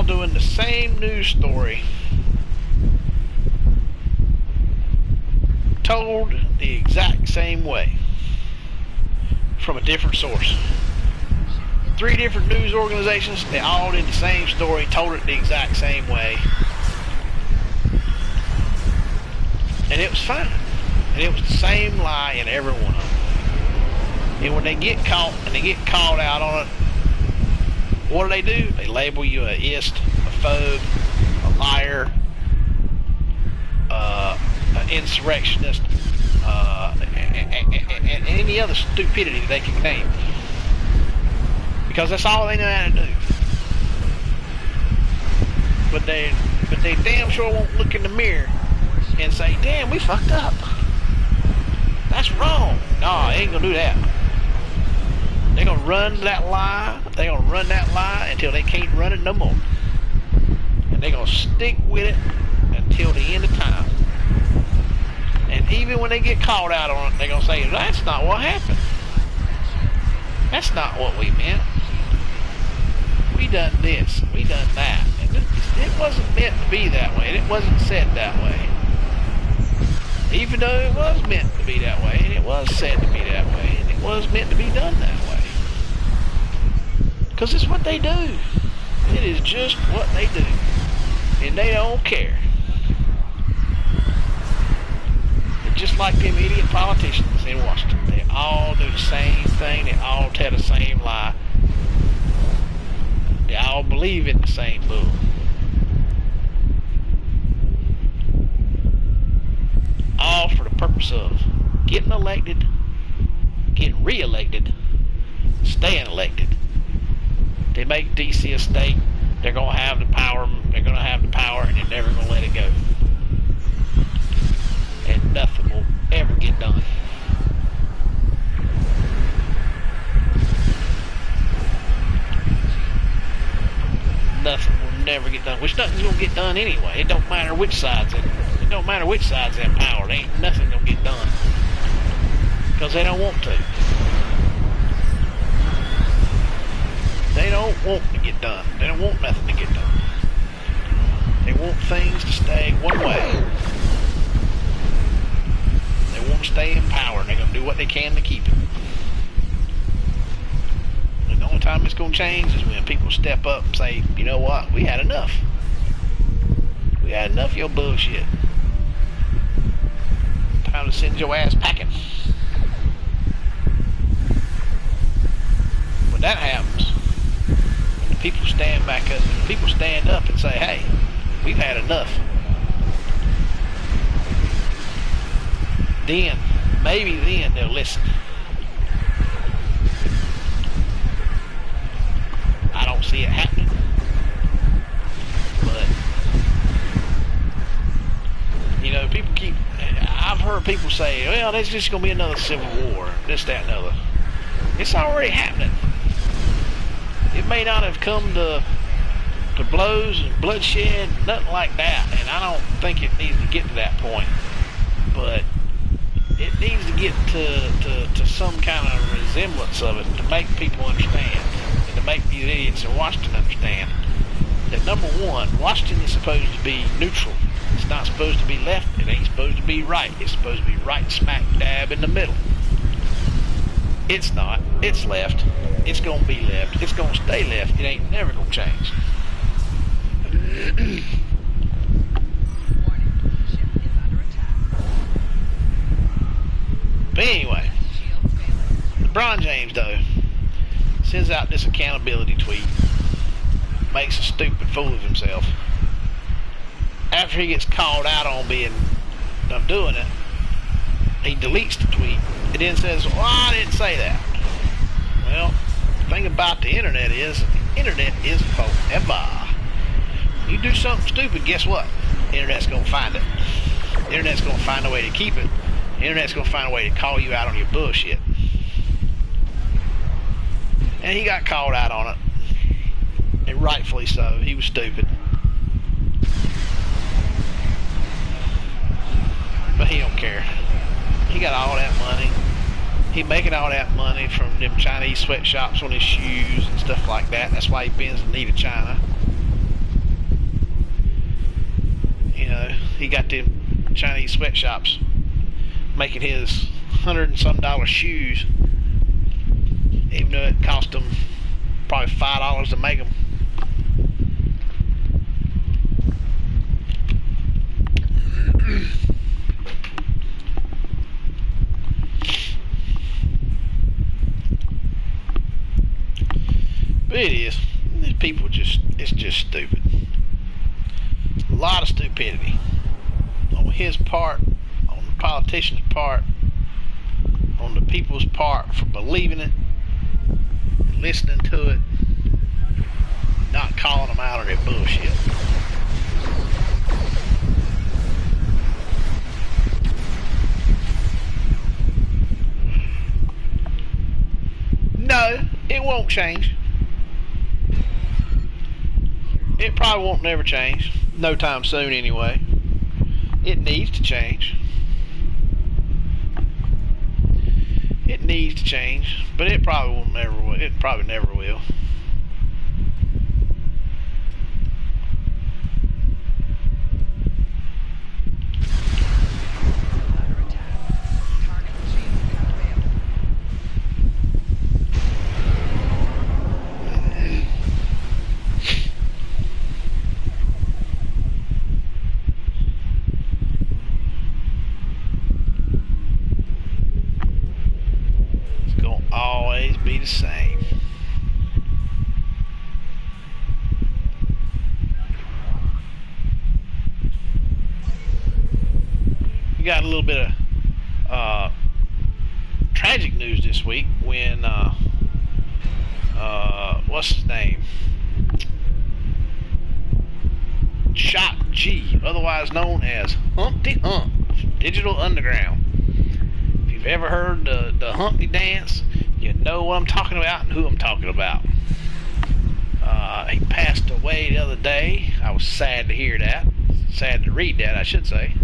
doing the same news story, told the exact same way from a different source. 3 different news organizations, they all did the same story, told it the exact same way. And it was fine. And it was the same lie in every one of them. And when they get caught and they get called out on it, what do? They label you a ist, a phobe, a liar, an insurrectionist, and any other stupidity they can name. Because that's all they know how to do. But they damn sure won't look in the mirror and say, damn, we fucked up. That's wrong. No, they ain't gonna do that. They're gonna run that lie. They're gonna run that lie until they can't run it no more. And they're gonna stick with it until the end of time. And even when they get called out on it, they're gonna say, that's not what happened. That's not what we meant. We done this, we done that. And it wasn't meant to be that way, and it wasn't said that way. Even though it was meant to be that way, and it was said to be that way, and it was meant to be done that way. Because it's what they do. It is just what they do. And they don't care. They're just like them idiot politicians in Washington. They all do the same thing, they all tell the same lie. They all believe in the same bull. All for the purpose of getting elected, getting re-elected, staying elected. They make DC a state, they're going to have the power, and they're never going to let it go. And nothing will ever get done. Nothing will never get done. Which nothing's gonna get done anyway. It don't matter which side's in. It don't matter which side's in power. There ain't nothing gonna get done because they don't want to. They don't want to get done. They don't want nothing to get done. They want things to stay one way. They want to stay in power, and they're gonna do what they can to keep it. The only time it's going to change is when people step up and say, you know what, we had enough. We had enough of your bullshit. Time to send your ass packing. When that happens, when the people stand back up, when the people stand up and say, hey, we've had enough. Then, maybe then they'll listen. I don't see it happening, but you know, I've heard people say, well, there's just going to be another civil war, this, that, and the other. It's already happening. It may not have come to blows and bloodshed, nothing like that, and I don't think it needs to get to that point, but it needs to get to some kind of resemblance of it to make people understand. To make these idiots in Washington understand that number one, Washington is supposed to be neutral. It's not supposed to be left. It ain't supposed to be right. It's supposed to be right smack dab in the middle. It's not. It's left. It's going to be left. It's going to stay left. It ain't never going to change. But anyway, LeBron LeBron James, though, sends out this accountability tweet, makes a stupid fool of himself. After he gets called out on doing it, he deletes the tweet. It then says, well, I didn't say that. Well, the thing about the internet is forever. You do something stupid, guess what? The internet's going to find it. The internet's going to find a way to keep it. The internet's going to find a way to call you out on your bullshit. And he got called out on it. And rightfully so. He was stupid. But he don't care. He got all that money. He making all that money from them Chinese sweatshops on his shoes and stuff like that. That's why he bends the knee to China. You know, he got them Chinese sweatshops making his $100 and some shoes, even though it cost him probably $5 to make them. But it is. These people it's just stupid. A lot of stupidity on his part, on the politician's part, on the people's part for believing it, listening to it, not calling them out on their bullshit. No, it won't change. It probably won't never change. No time soon anyway. It needs to change. It needs to change, but it probably won't never. It probably never will. Always be the same. We got a little bit of tragic news this week when what's his name? Shock G, otherwise known as Humpty Hump, Digital Underground. If you've ever heard the Humpty dance, you know what I'm talking about and who I'm talking about. He passed away the other day. I was sad to hear that. Sad to read that, I should say.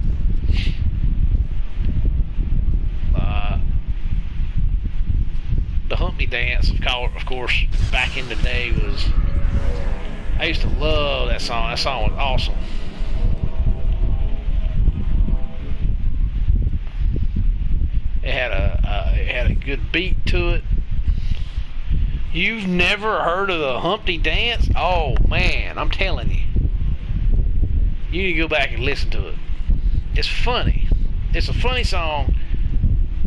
The Humpty dance, of course, back in the day was... I used to love that song. That song was awesome. It had a good beat to it. You've never heard of the Humpty dance? Oh man, I'm telling you. You need to go back and listen to it. It's funny. It's a funny song.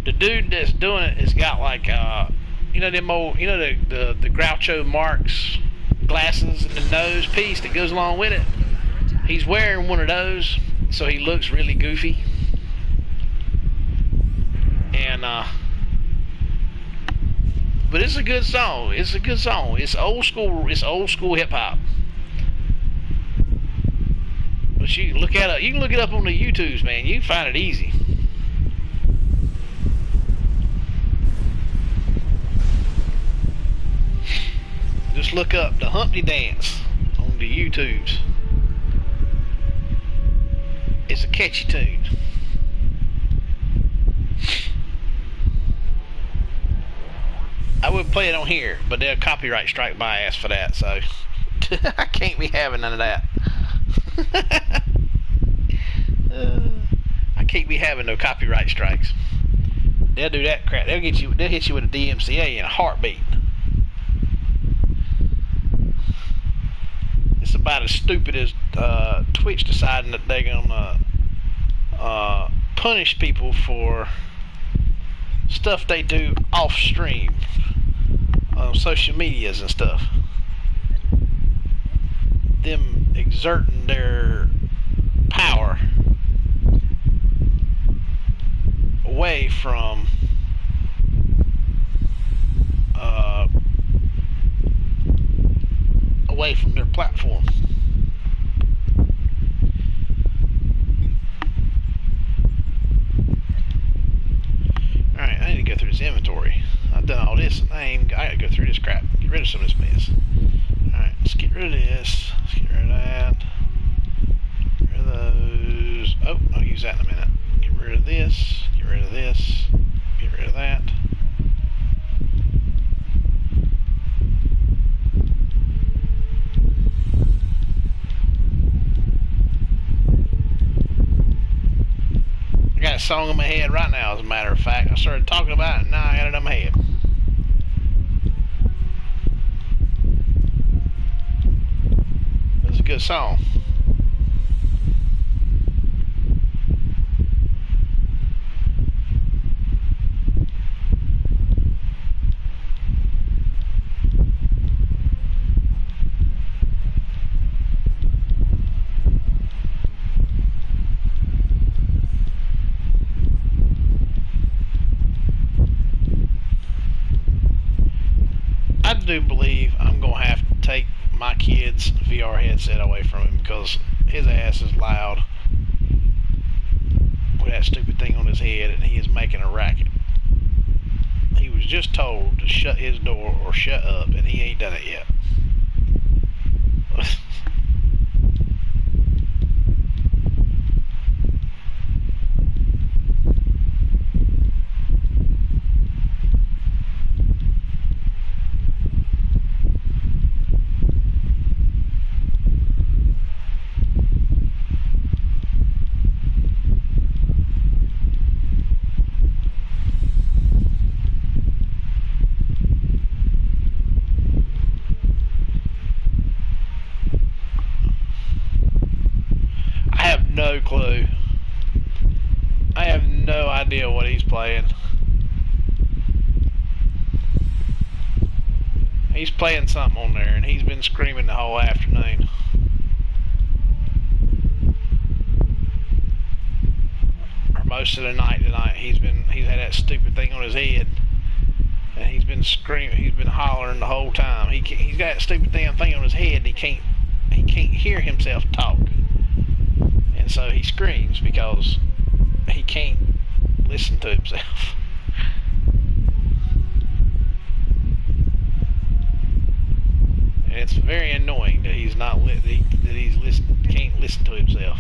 The dude that's doing it has got like them old, the Groucho Marx glasses and the nose piece that goes along with it. He's wearing one of those, so he looks really goofy. And but it's a good song. It's a good song. It's old school. It's old school hip hop. But you can look at it. You can look it up on the YouTubes, man. You can find it easy. Just look up the Humpty dance on the YouTubes. It's a catchy tune. I would play it on here, but they'll copyright strike my ass for that, so I can't be having none of that. I can't be having no copyright strikes. They'll do that crap. They'll hit you with a DMCA in a heartbeat. It's about as stupid as Twitch deciding that they're gonna punish people for stuff they do off stream on social medias and stuff. Them exerting their power away from their platform. Alright, I need to go through this inventory. I've done all this and I gotta go through this crap. Get rid of some of this mess. Alright, let's get rid of this. Let's get rid of that. Get rid of those. Oh, I'll use that in a minute. Get rid of this. Get rid of this. Get rid of that. I got a song in my head right now, as a matter of fact. I started talking about it and now I got it in my head. It's a good song. I do believe I'm going to have to take my kid's VR headset away from him because his ass is loud with that stupid thing on his head and he is making a racket. He was just told to shut his door or shut up and he ain't done it yet. No clue. I have no idea what he's playing. He's playing something on there and he's been screaming the whole afternoon. Or most of the night tonight. He's had that stupid thing on his head. And he's been screaming, he's been hollering the whole time. He's got that stupid damn thing on his head and he can't hear himself talk. And so he screams because he can't listen to himself. And it's very annoying that he's not can't listen to himself.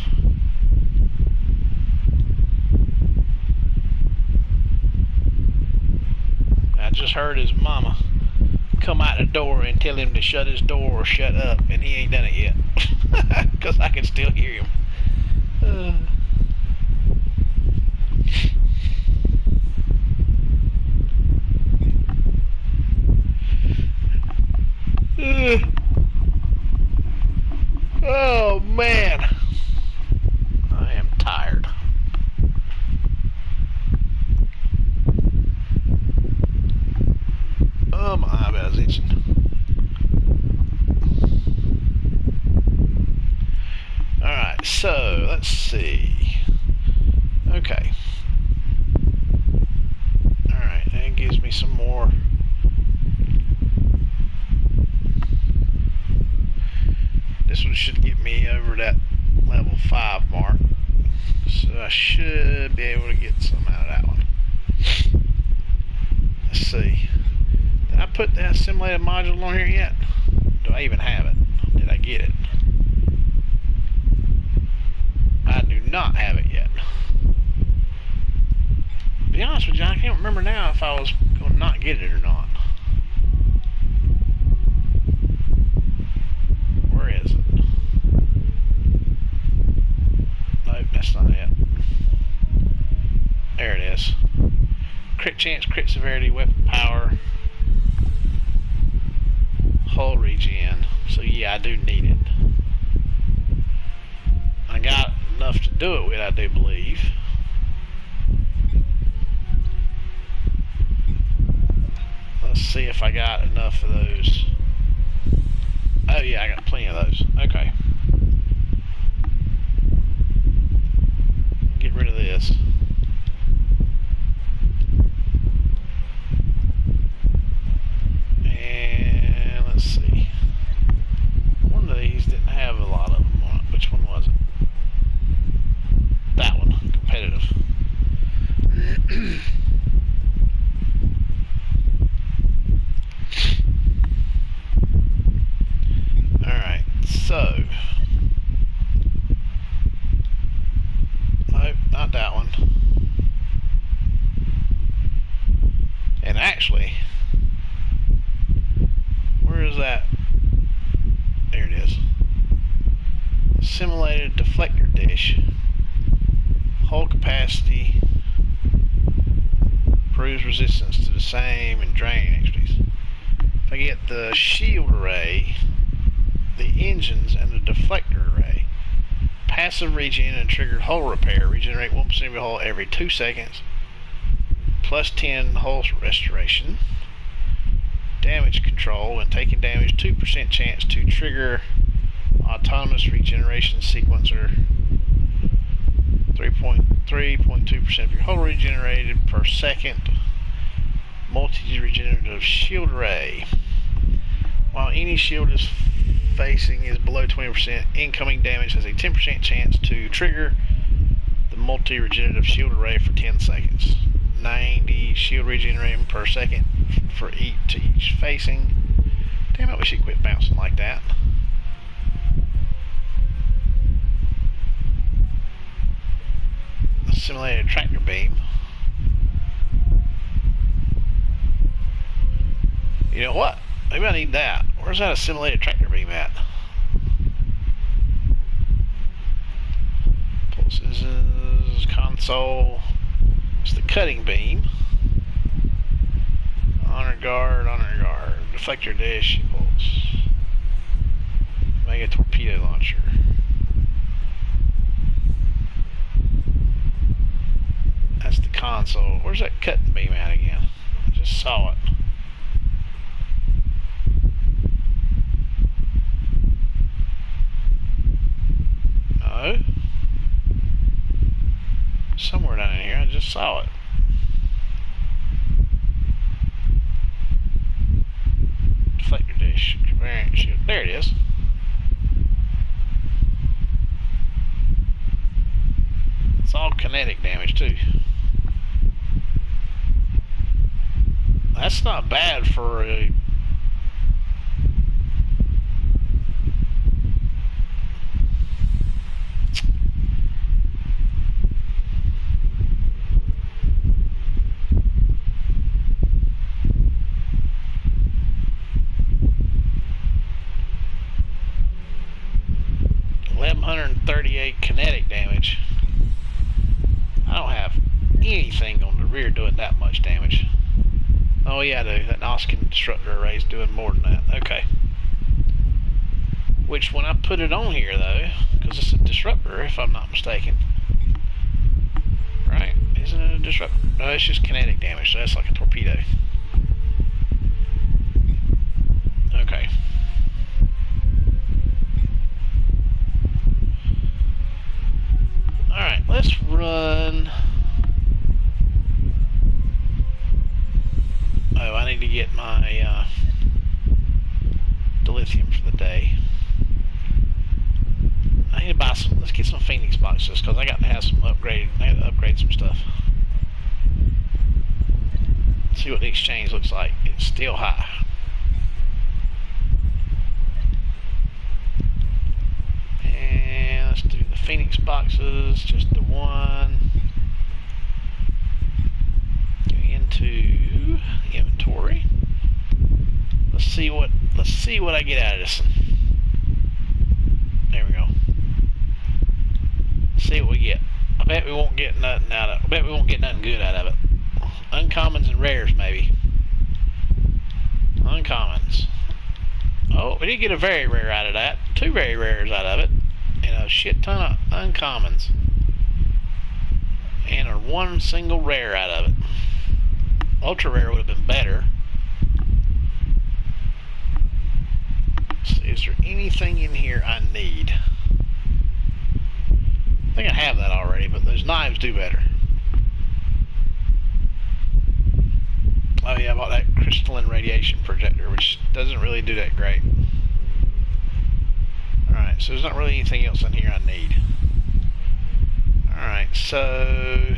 I just heard his mama come out the door and tell him to shut his door or shut up, and he ain't done it yet. Because I can still hear him. Oh man, I am tired. Oh, my eyeballs itching. Alright, so let's see. Okay. Alright, that gives me some more. This one should get me over that level 5 mark. So I should be able to get some out of that one. Let's see. Did I put that assimilated module on here yet? Do I even have it? Did I get it? I do not have it yet. To be honest with you, I can't remember now if I was going to not get it or not. Where is it? Nope, that's not it. There it is. Crit chance, crit severity, weapon power, hull regen. So yeah, I do need it. I got enough to do it with, I do believe. see if I got enough of those. Oh yeah, I got plenty of those. Okay. Get rid of this. And let's see. One of these didn't have a lot of them on it. Which one was it? That one. Competitive. Alright, so. Nope, not that one. And actually, where is that? There it is. Simulated deflector dish. Hull capacity. Improves resistance to the same and drain extras. If I get the shield array, the engines, and the deflector array, passive regen and triggered hull repair, regenerate 1% of your hull every 2 seconds, plus 10 hull restoration, damage control, and taking damage 2% chance to trigger autonomous regeneration sequencer, 3.2% of your hull regenerated per second, multi-regenerative shield array. While any shield is facing is below 20%, incoming damage has a 10% chance to trigger the multi-regenerative shield array for 10 seconds. 90 shield regenerating per second for each facing. Damn it, we should quit bouncing like that. A simulated tractor beam. You know what? Maybe I need that. Where's that assimilated tractor beam at? Pulses, console. It's the cutting beam. Honor guard, deflector dish, pulse. Mega torpedo launcher. That's the console. Where's that cutting beam at again? I just saw it. No. Somewhere down in here, I just saw it. Deflector dish, variant shield. There it is. It's all kinetic damage too. That's not bad for a kinetic damage. I don't have anything on the rear doing that much damage. Oh yeah, I do. That Noskin disruptor array is doing more than that. Okay. Which when I put it on here though, because it's a disruptor if I'm not mistaken. Right? Isn't it a disruptor? No, it's just kinetic damage, so that's like a torpedo. Okay. Alright, let's run. Oh, I need to get my dilithium for the day. I need to buy some. Let's get some Phoenix boxes because I got to have some upgrade. I got to upgrade some stuff. See what the exchange looks like. It's still high. And let's do the Phoenix boxes, just the one. Go into inventory. Let's see what I get out of this. There we go. See what we get. I bet we won't get nothing out of it. I bet we won't get nothing good out of it. Uncommons and rares maybe. Uncommons. Oh, we did get a very rare out of that. 2 very rares out of it. And a shit ton of uncommons. And a 1 single rare out of it. Ultra rare would have been better. anything in here I need? I think I have that already, but those knives do better. Oh yeah, I bought that crystalline radiation projector, which doesn't really do that great. Alright, so there's not really anything else in here I need. Alright, so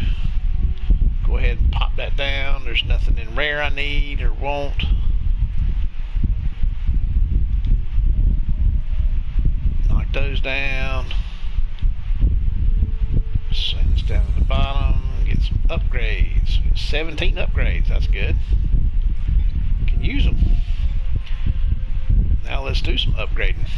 go ahead and pop that down. There's nothing in rare I need or won't. Knock those down. Send this down to the bottom. Get some upgrades. 17 upgrades, that's good. Can use them. Now let's do some upgrading.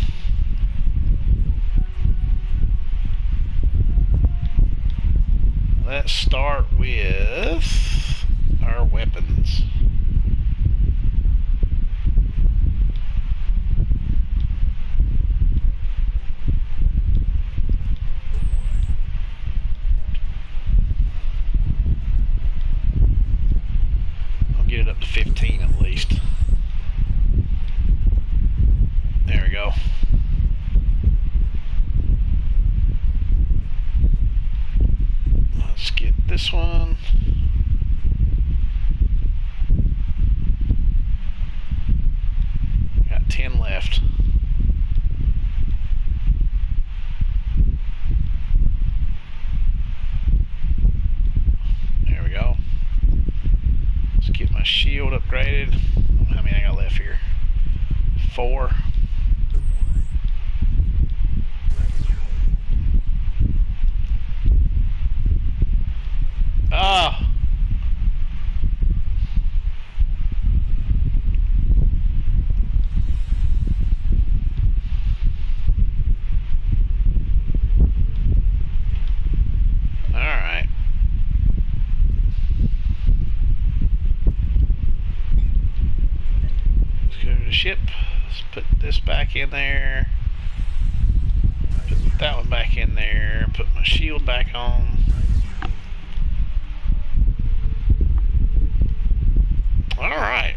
Let's start with our weapons. I'll get it up to 15 at least. There we go. Let's get this one. Got 10 left. There we go. Let's get my shield upgraded. How many I got left here? 4. Ah! Alright. Let's go to the ship. Let's put this back in there. Put that one back in there. Put my shield back on. Alright.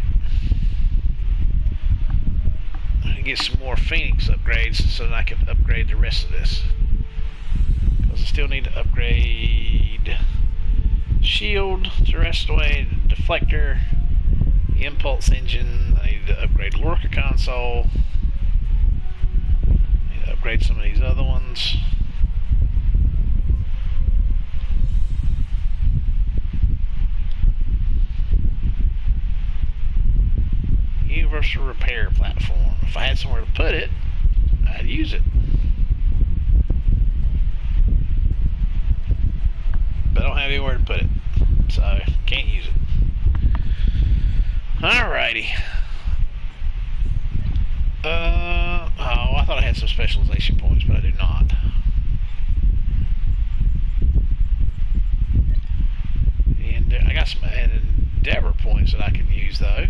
Get some more Phoenix upgrades so that I can upgrade the rest of this. Because I still need to upgrade shield the rest of the way, the deflector, the impulse engine. I need to upgrade Lorca console. I need to upgrade some of these other ones. Universal repair platform. If I had somewhere to put it, I'd use it. But I don't have anywhere to put it, so can't use it. Alrighty. Oh, I thought I had some specialization points, but I do not. And I got some endeavor points that I can use though.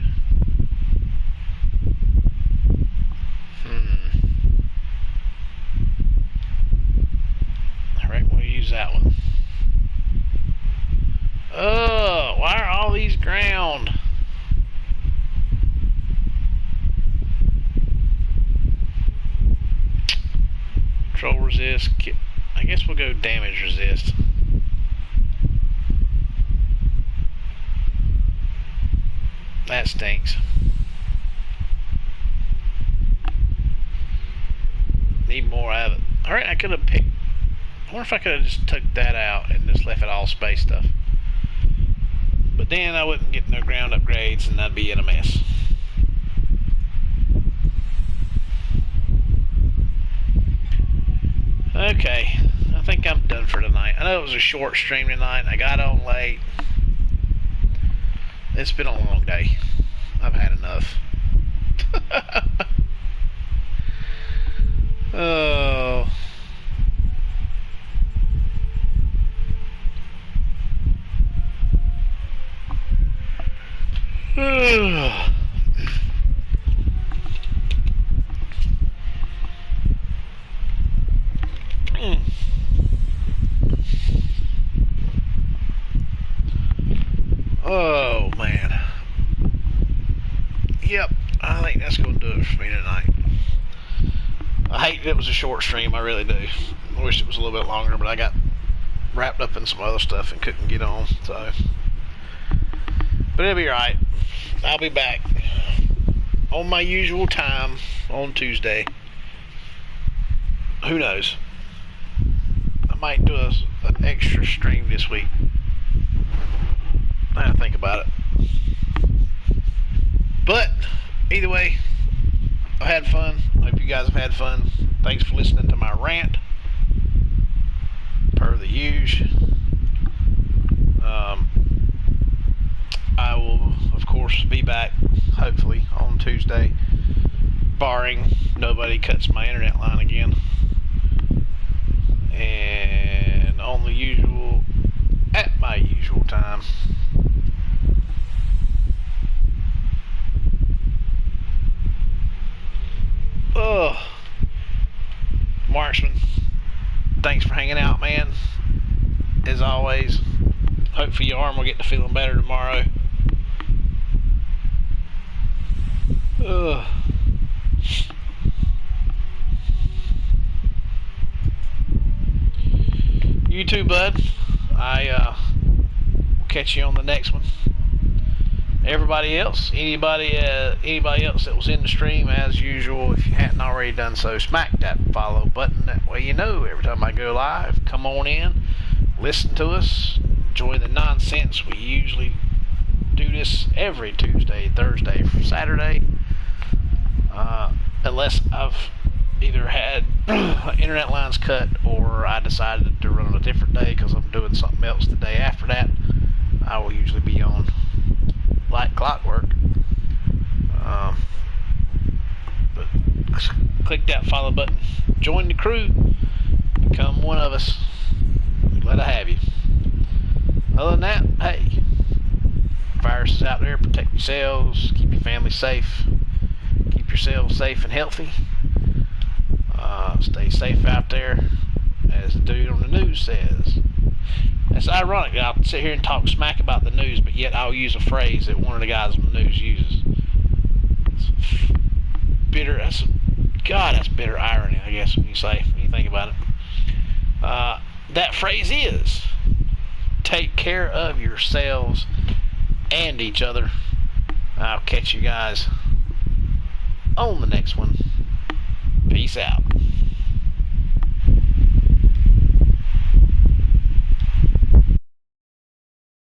Alright, we'll use that one. Oh, why are all these ground? Control resist. I guess we'll go damage resist. That stinks. Need more of it. Alright, I could have picked. I wonder if I could have just took that out and just left it all space stuff. But then I wouldn't get no ground upgrades and I'd be in a mess. Okay, I think I'm done for tonight. I know it was a short stream tonight. I got on late. It's been a long day. I've had enough. Oh. Oh man. Yep, I think that's gonna do it for me tonight. I hate that it was a short stream, I really do. I wish it was a little bit longer, but I got wrapped up in some other stuff and couldn't get on, so. But it'll be alright. I'll be back on my usual time on Tuesday. Who knows? I might do an extra stream this week. I have to think about it. But either way, I had fun. Hope you guys have had fun. Thanks for listening to my rant. Per the usual. I will, of course, be back, hopefully, on Tuesday, barring nobody cuts my internet line again. And on the usual, at my usual time. Marksman, thanks for hanging out, man. As always, hopefully your arm will get to feeling better tomorrow. You too, bud. I will catch you on the next one. Everybody else, anybody else that was in the stream, as usual, if you hadn't already done so, smack that follow button. That way you know every time I go live. Come on in, listen to us, enjoy the nonsense. We usually do this every Tuesday, Thursday, Saturday, unless I've either had internet lines cut or I decided to run on a different day because I'm doing something else the day after that. I will usually be on like clockwork. But click that follow button, join the crew, become one of us. We'd let I have you. Other than that, hey, viruses out there, protect yourselves, keep your family safe, keep yourselves safe and healthy. Stay safe out there, as the dude on the news says. It's ironic that I'll sit here and talk smack about the news, but yet I'll use a phrase that one of the guys on the news uses. It's bitter. That's bitter irony, I guess, when you think about it. That phrase is, take care of yourselves and each other. I'll catch you guys on the next one. Peace out.